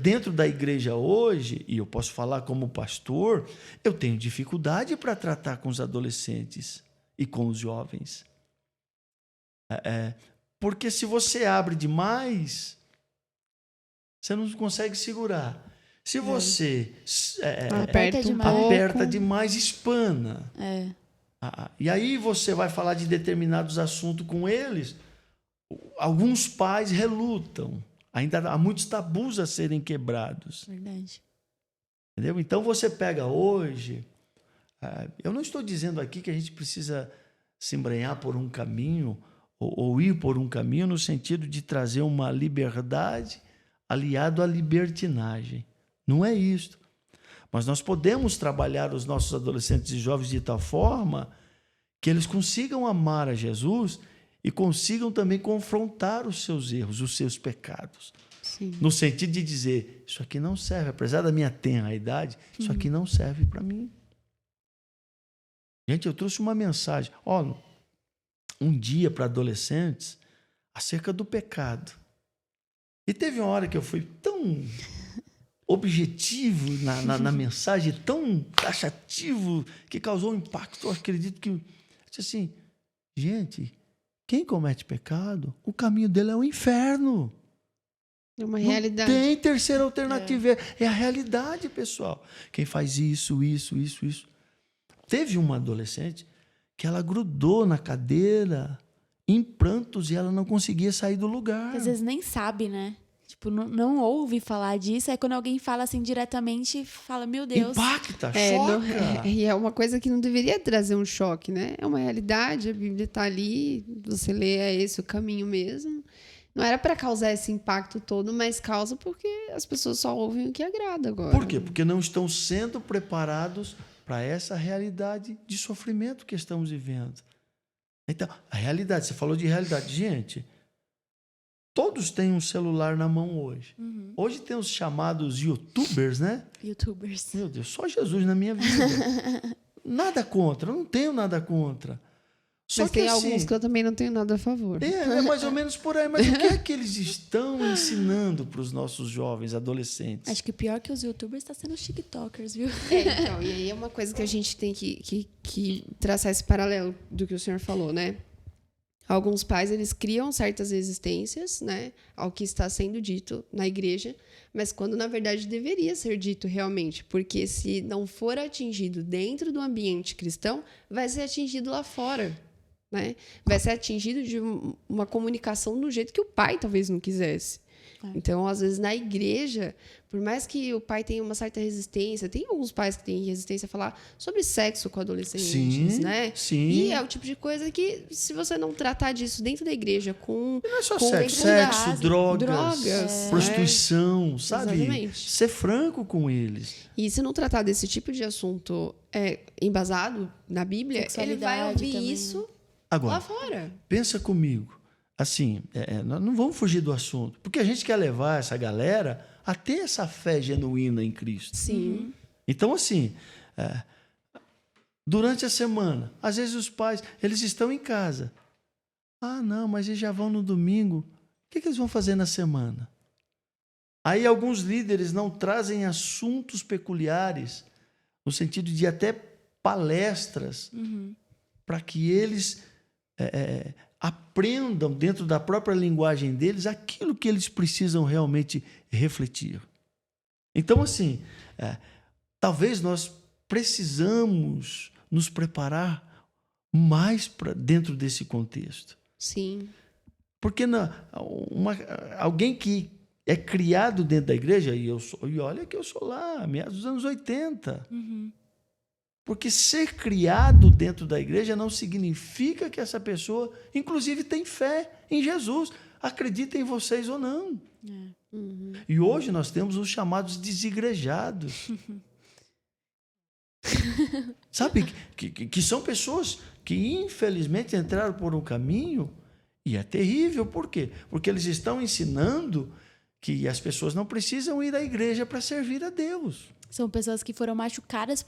Dentro da igreja hoje, e eu posso falar como pastor, eu tenho dificuldade para tratar com os adolescentes e com os jovens. Porque se você abre demais, você não consegue segurar. Se você aperta demais, espana. E aí você vai falar de determinados assuntos com eles. Alguns pais relutam. Ainda há muitos tabus a serem quebrados. Verdade. Entendeu? Então você pega hoje... eu não estou dizendo aqui que a gente precisa se embrenhar por um caminho ou ir por um caminho no sentido de trazer uma liberdade aliado à libertinagem. Não é isso. Mas nós podemos trabalhar os nossos adolescentes e jovens de tal forma que eles consigam amar a Jesus e consigam também confrontar os seus erros, os seus pecados. Sim. No sentido de dizer, isso aqui não serve, apesar da minha tenra idade, isso aqui não serve para mim. Gente, eu trouxe uma mensagem. Um dia para adolescentes acerca do pecado. E teve uma hora que eu fui tão objetivo na mensagem, tão taxativo, que causou um impacto. Eu acredito que... disse assim, gente, quem comete pecado, o caminho dele é o inferno. É uma realidade. Não tem terceira alternativa. É a realidade, pessoal. Quem faz isso. Teve uma adolescente que ela grudou na cadeira em prantos e ela não conseguia sair do lugar. Às vezes nem sabe, né? Tipo, não ouve falar disso. Aí quando alguém fala assim diretamente, fala, meu Deus. Impacta, choca. E é uma coisa que não deveria trazer um choque, né? É uma realidade, a Bíblia está ali, você lê, é esse o caminho mesmo. Não era para causar esse impacto todo, mas causa porque as pessoas só ouvem o que agrada agora. Por quê? Porque não estão sendo preparados para essa realidade de sofrimento que estamos vivendo. Então, a realidade, você falou de realidade. Gente, todos têm um celular na mão hoje. Uhum. Hoje tem os chamados youtubers, né? Youtubers. Meu Deus, só Jesus na minha vida. Nada contra, não tenho nada contra. Mas tem alguns que eu também não tenho nada a favor. É mais ou menos por aí. Mas o que é que eles estão ensinando para os nossos jovens, adolescentes? Acho que pior que os youtubers está sendo os tiktokers, viu? Então, e aí é uma coisa que a gente tem que traçar esse paralelo do que o senhor falou, né? Alguns pais, eles criam certas resistências, né, ao que está sendo dito na igreja, mas quando, na verdade, deveria ser dito realmente, porque se não for atingido dentro do ambiente cristão, vai ser atingido lá fora, né? Vai ser atingido de uma comunicação do jeito que o pai talvez não quisesse. Então, às vezes, na igreja, por mais que o pai tenha uma certa resistência, tem alguns pais que têm resistência a falar sobre sexo com adolescentes, né? Sim. E é o tipo de coisa que, se você não tratar disso dentro da igreja, com... E não é só sexo, drogas, prostituição, sabe? Exatamente. Ser franco com eles. E se não tratar desse tipo de assunto embasado na Bíblia, ele vai ouvir também, isso agora, lá fora. Pensa comigo. Assim, nós não vamos fugir do assunto, porque a gente quer levar essa galera a ter essa fé genuína em Cristo. Sim. Então, assim, durante a semana, às vezes os pais, eles estão em casa. Ah, não, mas eles já vão no domingo. O que eles vão fazer na semana? Aí alguns líderes não trazem assuntos peculiares, no sentido de até palestras, para que eles... aprendam dentro da própria linguagem deles aquilo que eles precisam realmente refletir. Então, assim, talvez nós precisamos nos preparar mais para dentro desse contexto. Sim. Porque alguém que é criado dentro da igreja, e olha que eu sou lá, meados dos anos 80. Porque ser criado dentro da igreja não significa que essa pessoa, inclusive, tem fé em Jesus. Acredita em vocês ou não. E hoje nós temos os chamados desigrejados. Sabe? Que são pessoas que, infelizmente, entraram por um caminho e é terrível. Por quê? Porque eles estão ensinando que as pessoas não precisam ir à igreja para servir a Deus. São pessoas que foram machucadas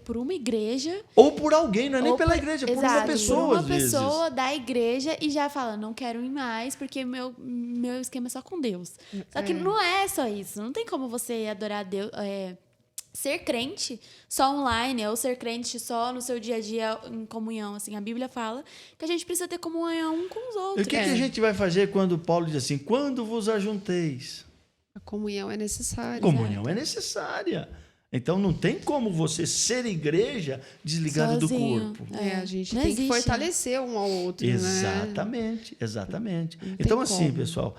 por uma igreja. Ou por alguém, não é nem pela igreja, por uma pessoa. Por uma pessoa da igreja e já fala, não quero ir mais, porque meu esquema é só com Deus. Só que não é só isso. Não tem como você adorar Deus, ser crente só online, ou ser crente só no seu dia a dia em comunhão. Assim, a Bíblia fala que a gente precisa ter comunhão um com os outros. E o que a gente vai fazer quando Paulo diz assim, quando vos ajunteis? A comunhão é necessária. Comunhão é necessária. Então, não tem como você ser igreja desligado sozinho do corpo. A gente tem que fortalecer um ao outro, exatamente, né? Exatamente. Então, assim, pessoal,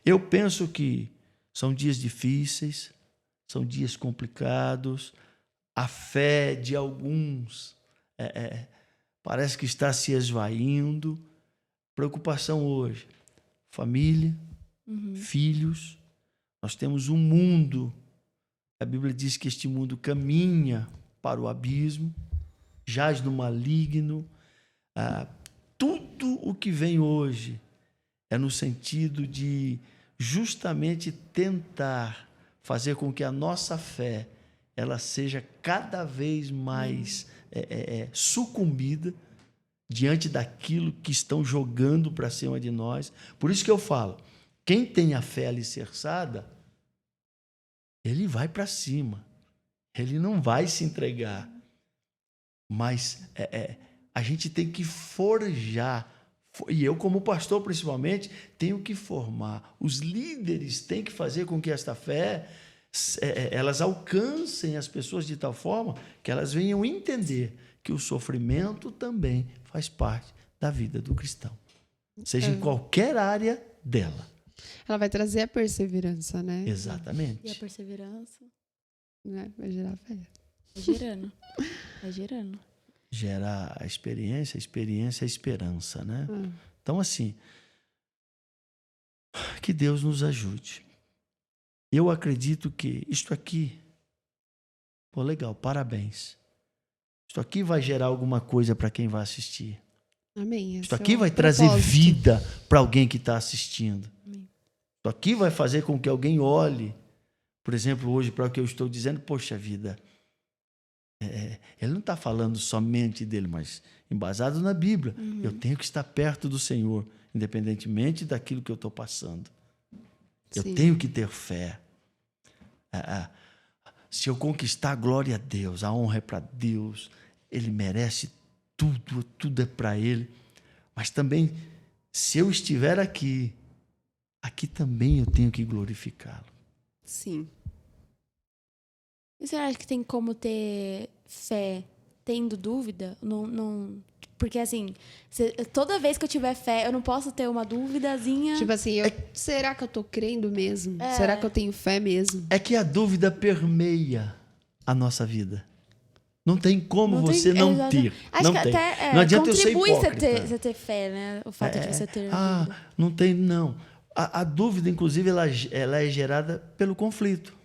eu penso que são dias difíceis, são dias complicados. A fé de alguns parece que está se esvaindo. Preocupação hoje, família, filhos. Nós temos um mundo, a Bíblia diz que este mundo caminha para o abismo, jaz no maligno. Tudo o que vem hoje é no sentido de justamente tentar fazer com que a nossa fé ela seja cada vez mais sucumbida diante daquilo que estão jogando para cima de nós. Por isso que eu falo, quem tem a fé alicerçada, ele vai para cima. Ele não vai se entregar. Mas a gente tem que forjar. E eu, como pastor, principalmente, tenho que formar. Os líderes têm que fazer com que esta fé elas alcancem as pessoas de tal forma que elas venham entender que o sofrimento também faz parte da vida do cristão. Seja em qualquer área dela. Ela vai trazer a perseverança, né? Exatamente. E a perseverança? Né? Vai gerar fé. Vai gerando. Vai gerando. Gera a experiência, a esperança, né? Então, assim, que Deus nos ajude. Eu acredito que isto aqui, legal, parabéns. Isto aqui vai gerar alguma coisa para quem vai assistir. Amém. Isto aqui vai trazer vida para alguém que está assistindo. Amém. Isto aqui vai fazer com que alguém olhe, por exemplo, hoje, para o que eu estou dizendo, poxa vida, ele não está falando somente dele, mas embasado na Bíblia. Eu tenho que estar perto do Senhor, independentemente daquilo que eu estou passando. Eu tenho que ter fé. Se eu conquistar, glória a Deus, a honra é para Deus, Ele merece tudo, tudo é para Ele. Mas também, se eu estiver aqui também eu tenho que glorificá-lo. Sim. E você acha que tem como ter fé tendo dúvida? Não... Porque, assim, toda vez que eu tiver fé, eu não posso ter uma duvidazinha. Tipo assim, será que eu tô crendo mesmo? Será que eu tenho fé mesmo? É que a dúvida permeia a nossa vida. Não tem como você não ter. Acho que tem. até não adianta eu ser hipócrita. Contribui você ter fé, né? O fato de você ter dúvida. Não tem, não. A dúvida, inclusive, ela é gerada pelo conflito.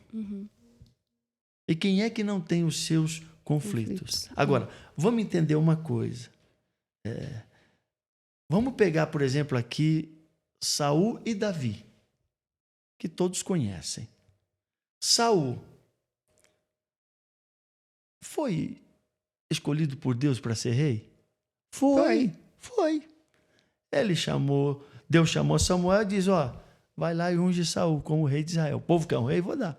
E quem é que não tem os seus conflitos? Agora, vamos entender uma coisa. Vamos pegar, por exemplo, aqui Saul e Davi, que todos conhecem. Saul foi escolhido por Deus para ser rei? Foi. Deus chamou Samuel e diz, vai lá e unge Saul como rei de Israel. O povo quer um rei, vou dar.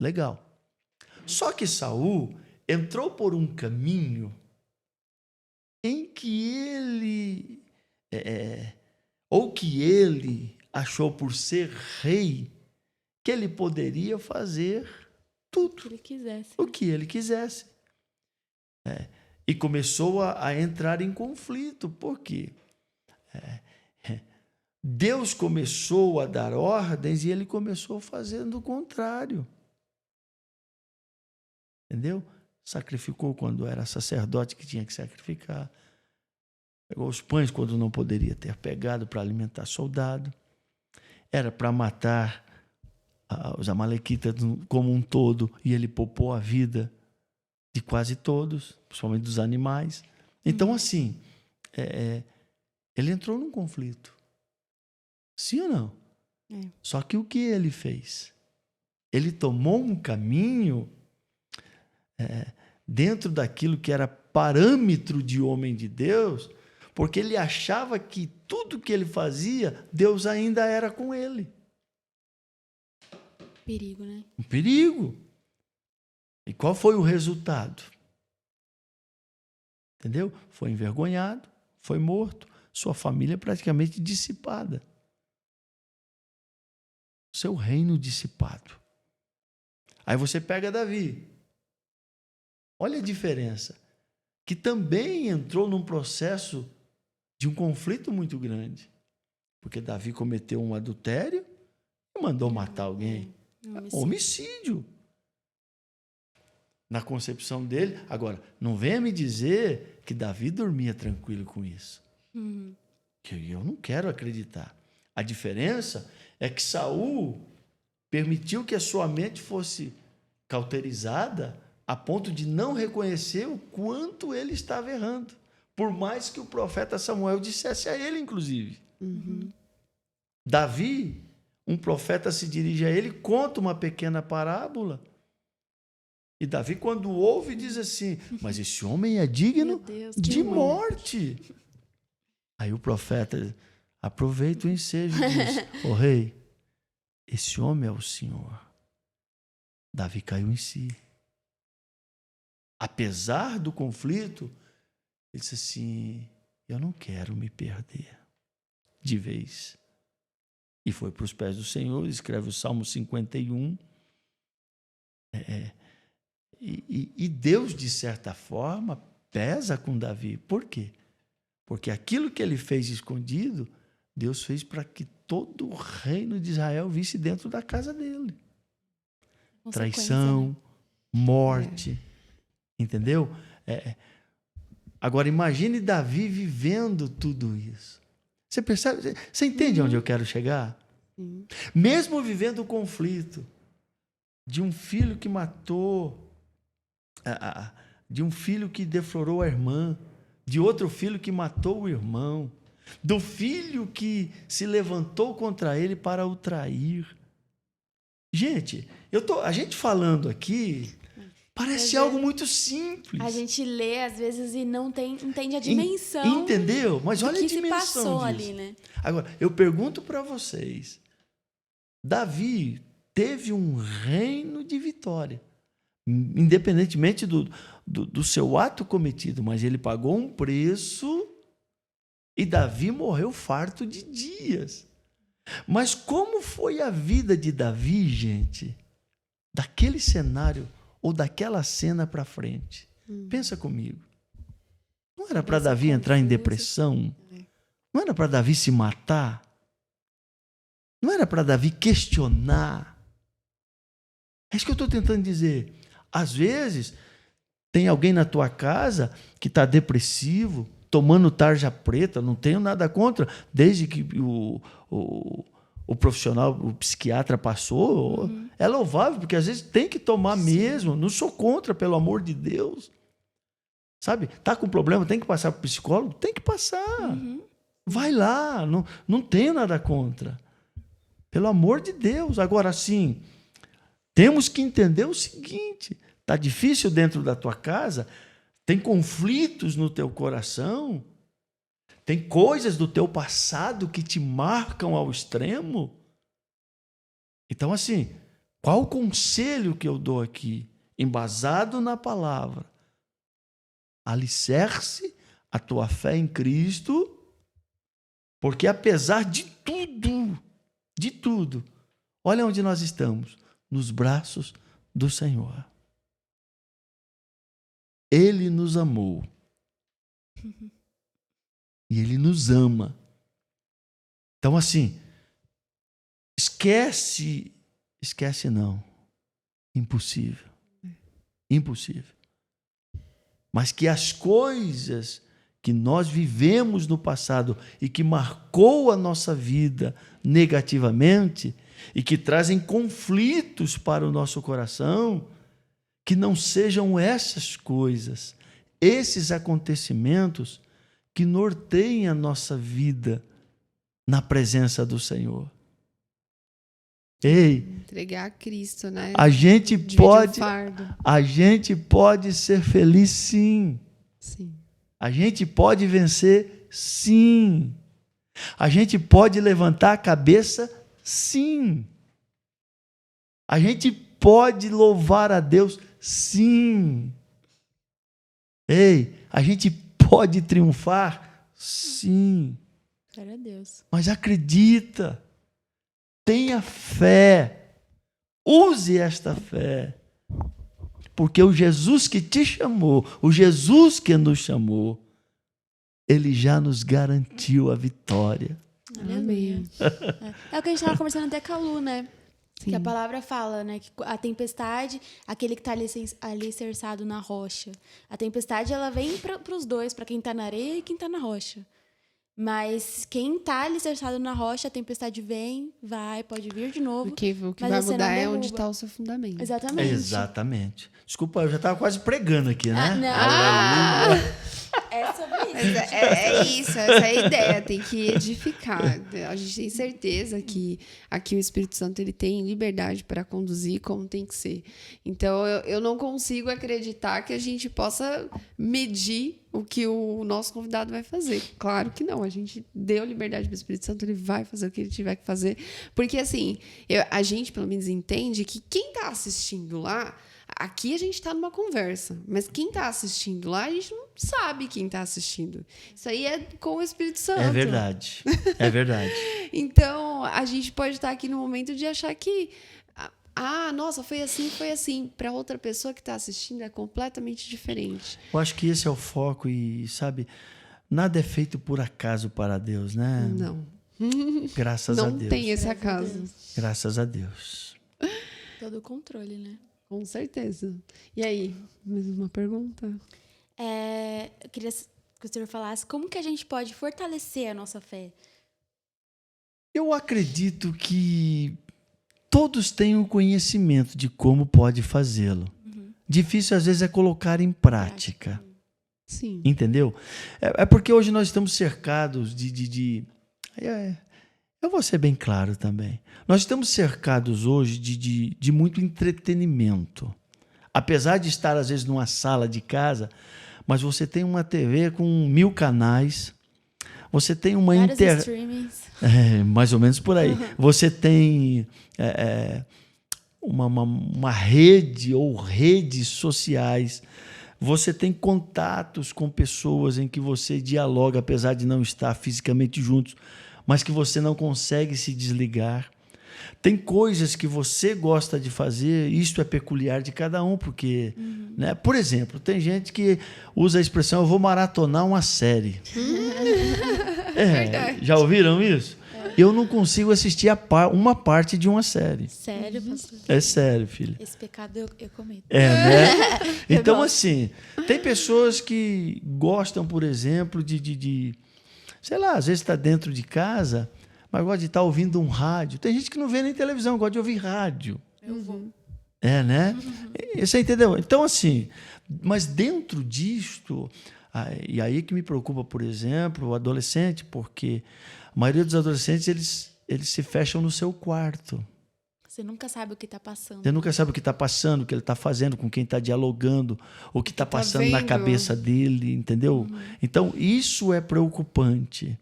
Legal. Só que Saul entrou por um caminho em que ele achou por ser rei que ele poderia fazer tudo o que ele quisesse. E começou a entrar em conflito. Por quê? Deus começou a dar ordens e ele começou fazendo o contrário. Entendeu? Sacrificou quando era sacerdote que tinha que sacrificar. Pegou os pães quando não poderia ter pegado para alimentar soldado. Era para matar os amalequitas como um todo e ele poupou a vida de quase todos, principalmente dos animais. Então, assim, ele entrou num conflito. Sim ou não? Só que o que ele fez? Ele tomou um caminho dentro daquilo que era parâmetro de homem de Deus, porque ele achava que tudo que ele fazia, Deus ainda era com ele. Perigo, né? Um perigo. E qual foi o resultado? Entendeu? Foi envergonhado, foi morto, sua família praticamente dissipada. Seu reino dissipado. Aí você pega Davi. Olha a diferença. Que também entrou num processo de um conflito muito grande. Porque Davi cometeu um adultério e mandou matar alguém. Homicídio. Na concepção dele. Agora, não venha me dizer que Davi dormia tranquilo com isso. Que eu não quero acreditar. A diferença é que Saul permitiu que a sua mente fosse cauterizada a ponto de não reconhecer o quanto ele estava errando. Por mais que o profeta Samuel dissesse a ele, inclusive. Davi, um profeta se dirige a ele, conta uma pequena parábola. E Davi, quando ouve, diz assim, mas esse homem é digno de morte. Aí o profeta aproveita o ensejo e diz, rei, esse homem é o Senhor. Davi caiu em si. Apesar do conflito, ele disse assim, eu não quero me perder de vez. E foi para os pés do Senhor, escreve o Salmo 51. E Deus, de certa forma, pesa com Davi. Por quê? Porque aquilo que ele fez escondido, Deus fez para que todo o reino de Israel visse dentro da casa dele. Traição, morte. Entendeu? Agora, imagine Davi vivendo tudo isso. Você percebe? Você entende onde eu quero chegar? Mesmo vivendo o conflito de um filho que matou, de um filho que deflorou a irmã, de outro filho que matou o irmão, do filho que se levantou contra ele para o trair. Gente, a gente falando aqui Parece algo muito simples. A gente lê, às vezes, e não entende a dimensão. Entendeu? Mas olha a dimensão que se passou disso. ali, né? Agora, eu pergunto para vocês. Davi teve um reino de vitória. Independentemente do seu ato cometido. Mas ele pagou um preço e Davi morreu farto de dias. Mas como foi a vida de Davi, gente? Daquele cenário ou daquela cena para frente. Pensa comigo. Não era para Davi entrar em depressão? Não era para Davi se matar? Não era para Davi questionar? É isso que eu estou tentando dizer. Às vezes, tem alguém na tua casa que está depressivo, tomando tarja preta, não tenho nada contra, desde que o profissional, o psiquiatra passou, é louvável, porque às vezes tem que tomar mesmo, não sou contra, pelo amor de Deus. Sabe? Tá com problema, tem que passar para o psicólogo? Tem que passar. Vai lá, não tenho nada contra. Pelo amor de Deus. Agora sim, temos que entender o seguinte, tá difícil dentro da tua casa, tem conflitos no teu coração, tem coisas do teu passado que te marcam ao extremo. Então, assim, qual o conselho que eu dou aqui? Embasado na palavra. Alicerce a tua fé em Cristo, porque apesar de tudo, olha onde nós estamos, nos braços do Senhor. Ele nos amou. E Ele nos ama. Então, assim, esquece não. Impossível. Mas que as coisas que nós vivemos no passado e que marcou a nossa vida negativamente e que trazem conflitos para o nosso coração, que não sejam essas coisas, esses acontecimentos que norteiem a nossa vida na presença do Senhor. Ei, entregar a Cristo, né? A gente pode ser feliz, sim. A gente pode vencer, sim. A gente pode levantar a cabeça, sim. A gente pode louvar a Deus, sim. Ei, a gente pode triunfar, sim. Glória a Deus. Mas acredita, tenha fé, use esta fé, porque o Jesus que te chamou, o Jesus que nos chamou, Ele já nos garantiu a vitória. Amém. É o que a gente estava conversando até com a Lu, né? Sim. Que a palavra fala, né? Que a tempestade, aquele que está alicerçado na rocha. A tempestade, ela vem para os dois, para quem está na areia e quem está na rocha. Mas quem está alicerçado na rocha, a tempestade vem, pode vir de novo. Porque o que vai mudar é onde está o seu fundamento. Exatamente. Desculpa, eu já estava quase pregando aqui, né? É sobre isso. É isso, essa é a ideia. Tem que edificar. A gente tem certeza que aqui o Espírito Santo ele tem liberdade para conduzir como tem que ser. Então, eu não consigo acreditar que a gente possa medir o que o nosso convidado vai fazer. Claro que não. A gente deu liberdade para o Espírito Santo, ele vai fazer o que ele tiver que fazer. Porque, assim, a gente, pelo menos, entende que quem está assistindo lá, aqui a gente está numa conversa, mas quem está assistindo lá, a gente não sabe quem está assistindo. Isso aí é com o Espírito Santo. É verdade. Então, a gente pode estar aqui no momento de achar que nossa, foi assim. Para outra pessoa que está assistindo é completamente diferente. Eu acho que esse é o foco e, sabe, nada é feito por acaso para Deus, né? Não. Graças a Deus. Não tem esse acaso. Graças a Deus. Todo o controle, né? Com certeza. E aí, mais uma pergunta? Eu queria que o senhor falasse como que a gente pode fortalecer a nossa fé. Eu acredito que todos têm o conhecimento de como pode fazê-lo. Difícil, às vezes, é colocar em prática. Sim. Entendeu? É porque hoje nós estamos cercados eu vou ser bem claro também. Nós estamos cercados hoje de muito entretenimento. apesar de estar às vezes numa sala de casa, mas você tem uma TV com 1000 canais, você tem uma streamings. Mais ou menos por aí. Você tem uma rede ou redes sociais. Você tem contatos com pessoas em que você dialoga, apesar de não estar fisicamente juntos, mas que você não consegue se desligar. Tem coisas que você gosta de fazer, isso é peculiar de cada um, porque, né? Por exemplo, tem gente que usa a expressão, eu vou maratonar uma série. Já ouviram isso? Eu não consigo assistir uma parte de uma série. Sério, pastor? É sério, filha. Esse pecado eu cometo. Né? Então, assim, tem pessoas que gostam, por exemplo, de sei lá, às vezes está dentro de casa, mas gosta de estar ouvindo um rádio. Tem gente que não vê nem televisão, gosta de ouvir rádio. Eu vou. Né? Você entendeu? Então, assim, mas dentro disto, e aí que me preocupa, por exemplo, o adolescente, porque a maioria dos adolescentes, eles se fecham no seu quarto. Você nunca sabe o que está passando. Você nunca sabe o que está passando, o que ele está fazendo, com quem está dialogando, o que está passando na cabeça dele, entendeu? Então, isso é preocupante.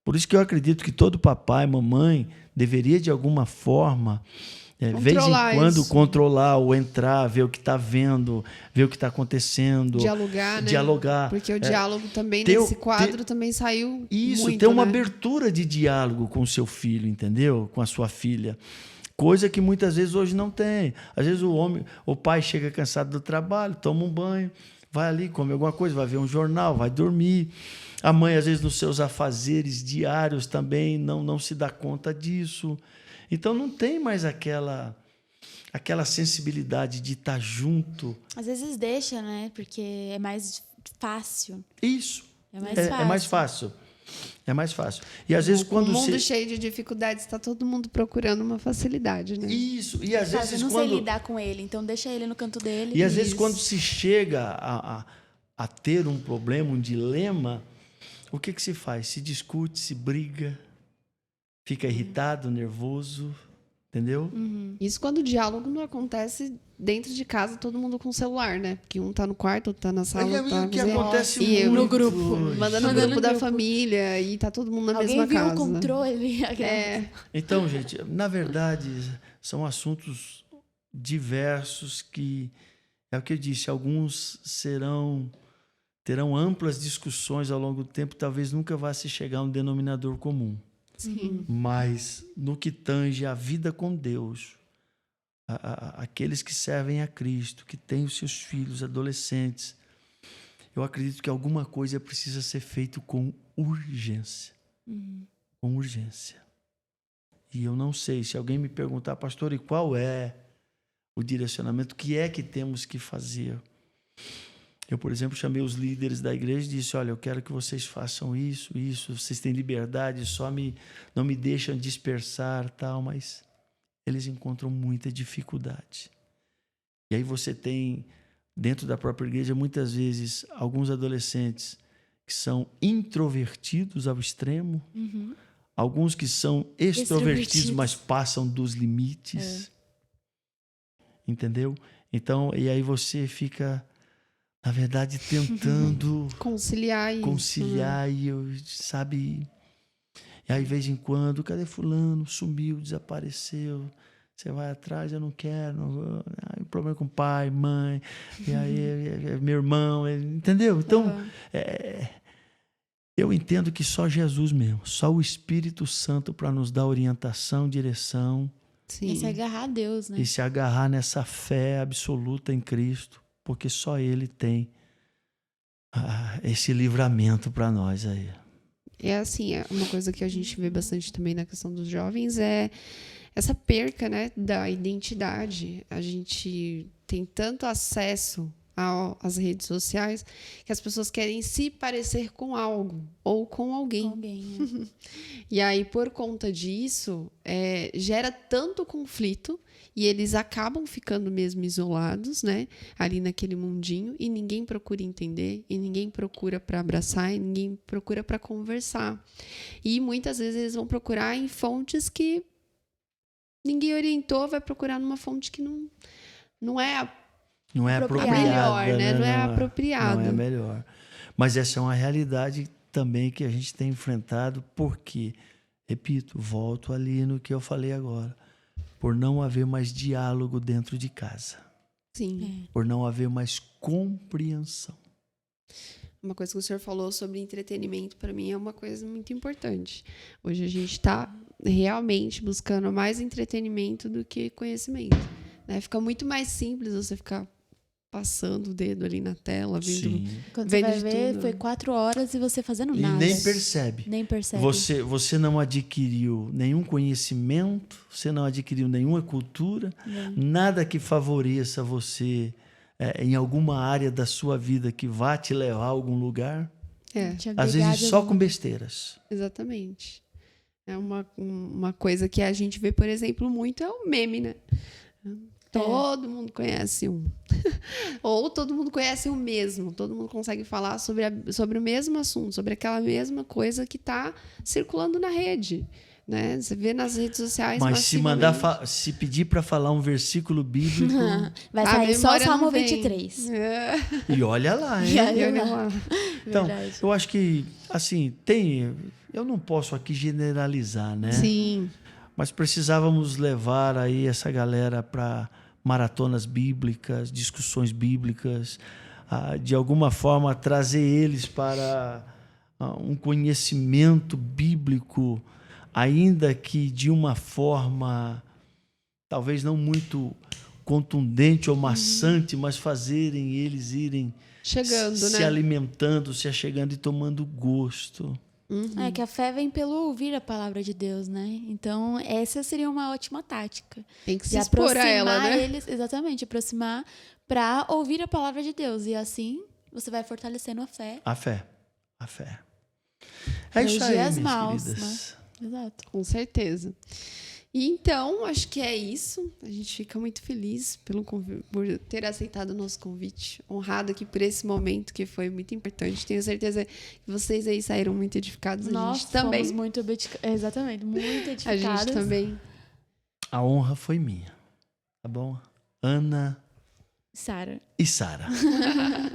Por isso que eu acredito que todo papai, mamãe, deveria, de alguma forma, vez em quando, controlar ou entrar, ver o que está vendo, ver o que está acontecendo. Dialogar, né? Dialogar. Porque o diálogo também, nesse quadro, também saiu muito, ter uma abertura de diálogo com o seu filho, entendeu? Com a sua filha. Coisa que muitas vezes hoje não tem. Às vezes o pai chega cansado do trabalho, toma um banho, vai ali, come alguma coisa, vai ver um jornal, vai dormir. A mãe, às vezes, nos seus afazeres diários também não se dá conta disso. Então, não tem mais aquela sensibilidade de estar junto. Às vezes deixa, né? Porque é mais fácil. Isso. É mais fácil. É mais fácil. É mais fácil. E às vezes quando o mundo cheio de dificuldades, está todo mundo procurando uma facilidade, né? Isso. E às vezes eu não sei lidar com ele, então deixa ele no canto dele. E às vezes quando se chega a ter um problema, um dilema, o que se faz? Se discute, se briga, fica irritado, nervoso, entendeu? Isso quando o diálogo não acontece dentro de casa, todo mundo com o celular, né? Porque um tá no quarto, outro tá na sala, outro tá que acontece muito no grupo, mandando no grupo da família e tá todo mundo na mesma casa. Alguém viu o controle? Então, gente, na verdade, são assuntos diversos que, é o que eu disse, alguns terão amplas discussões ao longo do tempo, talvez nunca vá se chegar a um denominador comum. Sim. Mas no que tange a vida com Deus, aqueles que servem a Cristo, que têm os seus filhos, adolescentes, eu acredito que alguma coisa precisa ser feita com urgência. Com urgência. E eu não sei, se alguém me perguntar, pastor, e qual é o direcionamento, o que é que temos que fazer? Eu, por exemplo, chamei os líderes da igreja e disse, olha, eu quero que vocês façam isso, vocês têm liberdade, não me deixam dispersar, tal, mas eles encontram muita dificuldade. E aí você tem, dentro da própria igreja, muitas vezes, alguns adolescentes que são introvertidos ao extremo, alguns que são extrovertidos, mas passam dos limites. Entendeu? Então, e aí você fica, na verdade, tentando conciliar isso. E eu, sabe... E aí, de vez em quando, cadê fulano? Sumiu, desapareceu. Você vai atrás, eu não quero. Problema com pai, mãe, e aí meu irmão, entendeu? Então, eu entendo que só Jesus mesmo, só o Espírito Santo para nos dar orientação, direção. Sim. E se agarrar a Deus, né? E se agarrar nessa fé absoluta em Cristo, porque só Ele tem esse livramento para nós aí. É assim, uma coisa que a gente vê bastante também na questão dos jovens é essa perca, né, da identidade. A gente tem tanto acesso às redes sociais que as pessoas querem se parecer com algo ou com alguém. E aí, por conta disso, gera tanto conflito e eles acabam ficando mesmo isolados, né, ali naquele mundinho, e ninguém procura entender, e ninguém procura para abraçar, e ninguém procura para conversar. E muitas vezes eles vão procurar em fontes que ninguém orientou, vai procurar numa fonte que não é Não é apropriada. Melhor, né? Não é apropriado. Não é melhor. Mas essa é uma realidade também que a gente tem enfrentado, porque, repito, volto ali no que eu falei agora, por não haver mais diálogo dentro de casa. Sim. Por não haver mais compreensão. Uma coisa que o senhor falou sobre entretenimento, para mim, é uma coisa muito importante. Hoje a gente está realmente buscando mais entretenimento do que conhecimento. Né? Fica muito mais simples você ficar passando o dedo ali na tela, vendo. Sim. Quando você vai ver, tudo. Foi 4 horas e você fazendo nada. E nem percebe. Nem percebe. Você não adquiriu nenhum conhecimento, você não adquiriu nenhuma cultura, nada que favoreça você em alguma área da sua vida que vá te levar a algum lugar. Às vezes só com besteiras. Exatamente. É uma coisa que a gente vê, por exemplo, muito é o meme, né? Todo mundo conhece um. Ou todo mundo conhece o mesmo. Todo mundo consegue falar sobre o mesmo assunto, sobre aquela mesma coisa que está circulando na rede. Né? Você vê nas redes sociais. Mas se pedir para falar um versículo bíblico. Vai sair só o Salmo 23. E olha lá, hein? E olha lá. Então, eu acho que, assim, eu não posso aqui generalizar, né? Sim. Mas precisávamos levar aí essa galera para maratonas bíblicas, discussões bíblicas, de alguma forma trazer eles para um conhecimento bíblico, ainda que de uma forma talvez não muito contundente ou maçante, mas fazerem eles irem chegando, se alimentando, se achegando e tomando gosto. É que a fé vem pelo ouvir a palavra de Deus, né? Então, essa seria uma ótima tática. Tem que se expor a ela, né? Eles, exatamente, aproximar para ouvir a palavra de Deus. E assim, você vai fortalecendo a fé. A fé. É isso aí, minhas queridas. Né? Exato. Com certeza. E então, acho que é isso. A gente fica muito feliz por ter aceitado o nosso convite. Honrado aqui por esse momento que foi muito importante. Tenho certeza que vocês aí saíram muito edificados. Nós a gente também. Fomos muito exatamente, muito edificados. A gente também. A honra foi minha. Tá bom? Ana e Sara.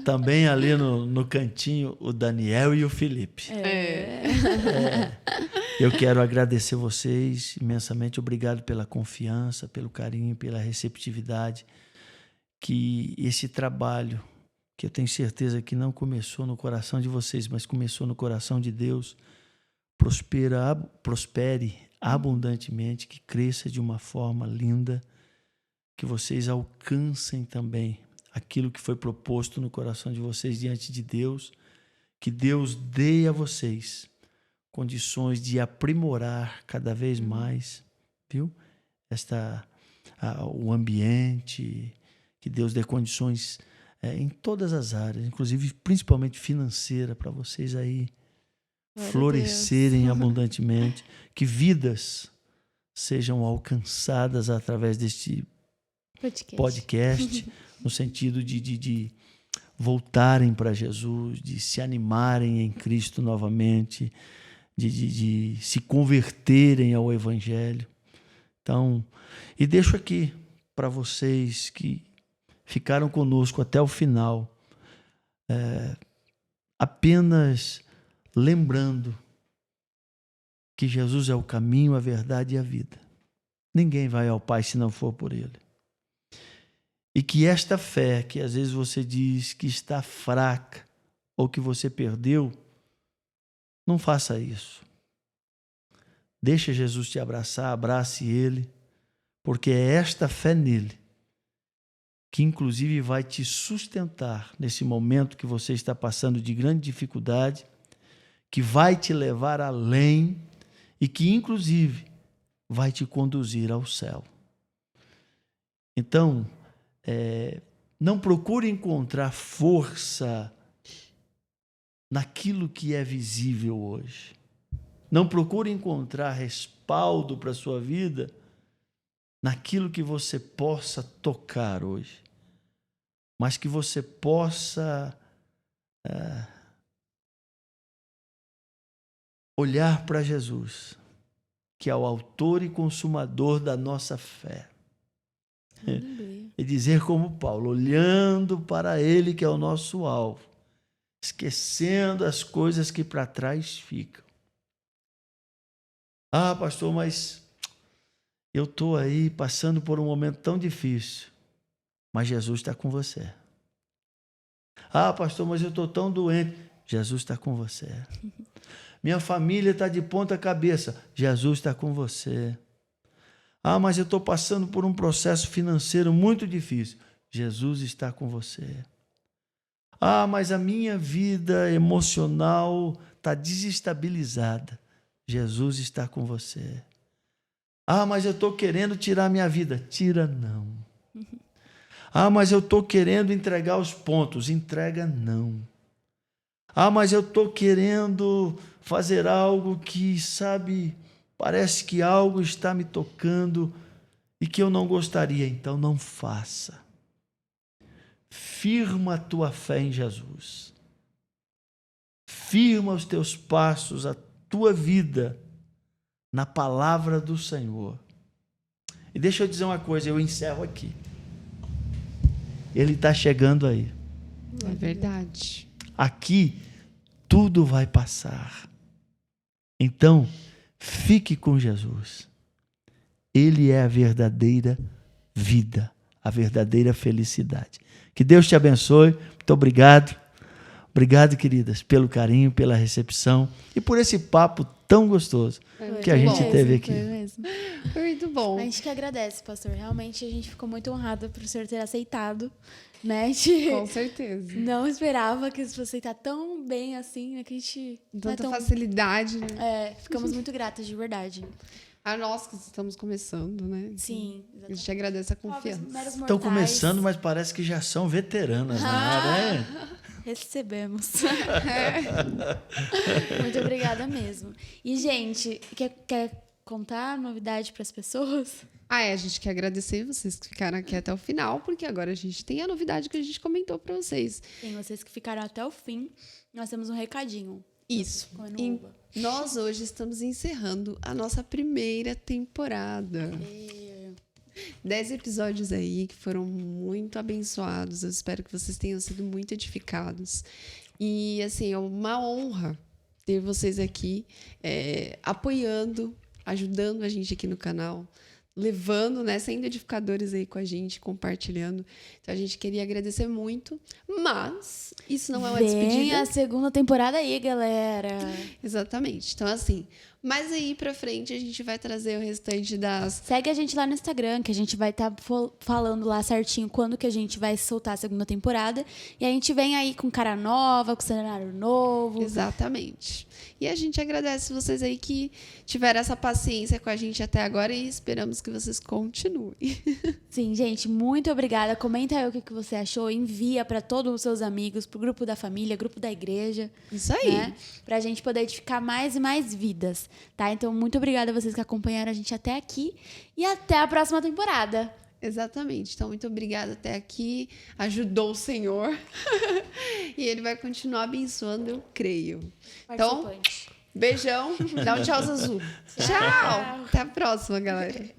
Também ali no cantinho, o Daniel e o Felipe. Eu quero agradecer vocês imensamente. Obrigado pela confiança, pelo carinho, pela receptividade. Que esse trabalho, que eu tenho certeza que não começou no coração de vocês, mas começou no coração de Deus, prospere abundantemente, que cresça de uma forma linda, que vocês alcancem também aquilo que foi proposto no coração de vocês diante de Deus, que Deus dê a vocês condições de aprimorar cada vez mais, viu? O ambiente, que Deus dê condições em todas as áreas, inclusive principalmente financeira, para vocês aí florescerem abundantemente, que vidas sejam alcançadas através deste podcast no sentido de voltarem para Jesus, de se animarem em Cristo novamente, de se converterem ao Evangelho. Então, e deixo aqui para vocês que ficaram conosco até o final, apenas lembrando que Jesus é o caminho, a verdade e a vida. Ninguém vai ao Pai se não for por Ele. E que esta fé, que às vezes você diz que está fraca ou que você perdeu, não faça isso. Deixa Jesus te abraçar, abrace Ele, porque é esta fé nele que inclusive vai te sustentar nesse momento que você está passando de grande dificuldade, que vai te levar além e que inclusive vai te conduzir ao céu. Então, não procure encontrar força naquilo que é visível hoje. Não procure encontrar respaldo para a sua vida naquilo que você possa tocar hoje, mas que você possa olhar para Jesus, que é o autor e consumador da nossa fé. E dizer como Paulo, olhando para ele que é o nosso alvo, esquecendo as coisas que para trás ficam. Ah, pastor, mas eu estou aí passando por um momento tão difícil, mas Jesus está com você. Ah, pastor, mas eu estou tão doente. Jesus está com você. Minha família está de ponta cabeça. Jesus está com você. Ah, mas eu estou passando por um processo financeiro muito difícil. Jesus está com você. Ah, mas a minha vida emocional está desestabilizada. Jesus está com você. Ah, mas eu estou querendo tirar minha vida. Tira não. Ah, mas eu estou querendo entregar os pontos. Entrega não. Ah, mas eu estou querendo fazer algo que, sabe, parece que algo está me tocando e que eu não gostaria. Então não faça. Firma a tua fé em Jesus. Firma os teus passos, a tua vida na palavra do Senhor. E deixa eu dizer uma coisa, eu encerro aqui. Ele está chegando aí. É verdade. Aqui tudo vai passar. Então, fique com Jesus. Ele é a verdadeira vida, a verdadeira felicidade. Que Deus te abençoe. Muito obrigado. Obrigado, queridas, pelo carinho, pela recepção e por esse papo tão gostoso que a gente teve aqui. Foi muito bom. A gente que agradece, pastor. Realmente a gente ficou muito honrada por o senhor ter aceitado, né? Com certeza. Não esperava que você aceitar tão bem assim, né? Que a gente... Tanta facilidade, né? É, ficamos muito gratas, de verdade. A nós que estamos começando, né? Sim, exatamente. A gente agradece a confiança. Estão começando, mas parece que já são veteranas na área, né? Recebemos. Muito obrigada mesmo. E, gente, quer contar novidade para as pessoas? A gente quer agradecer vocês que ficaram aqui até o final, porque agora a gente tem a novidade que a gente comentou para vocês. Tem vocês que ficaram até o fim. Nós temos um recadinho. Isso. Nós hoje estamos encerrando a nossa primeira temporada. 10 episódios aí que foram muito abençoados. Eu espero que vocês tenham sido muito edificados. E, assim, é uma honra ter vocês aqui apoiando, ajudando a gente aqui no canal, levando, né, sendo edificadores aí com a gente, compartilhando. Então, a gente queria agradecer muito, mas isso não é uma despedida. Vem a segunda temporada aí, galera. Exatamente. Então, assim, mas aí pra frente a gente vai trazer o restante das... Segue a gente lá no Instagram, que a gente vai estar falando lá certinho quando que a gente vai soltar a segunda temporada. E a gente vem aí com cara nova, com cenário novo. Exatamente. E a gente agradece vocês aí que tiveram essa paciência com a gente até agora e esperamos que vocês continuem. Sim, gente, muito obrigada. Comenta aí o que você achou, envia para todos os seus amigos, pro grupo da família, grupo da igreja. Isso aí. Né? Pra gente poder edificar mais e mais vidas, tá? Então, muito obrigada a vocês que acompanharam a gente até aqui e até a próxima temporada. Exatamente. Então, muito obrigada até aqui. Ajudou o Senhor. E Ele vai continuar abençoando, eu creio. Então, beijão. Dá um tchau, Zazu. Tchau. Até a próxima, galera.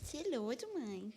Celoso, mãe.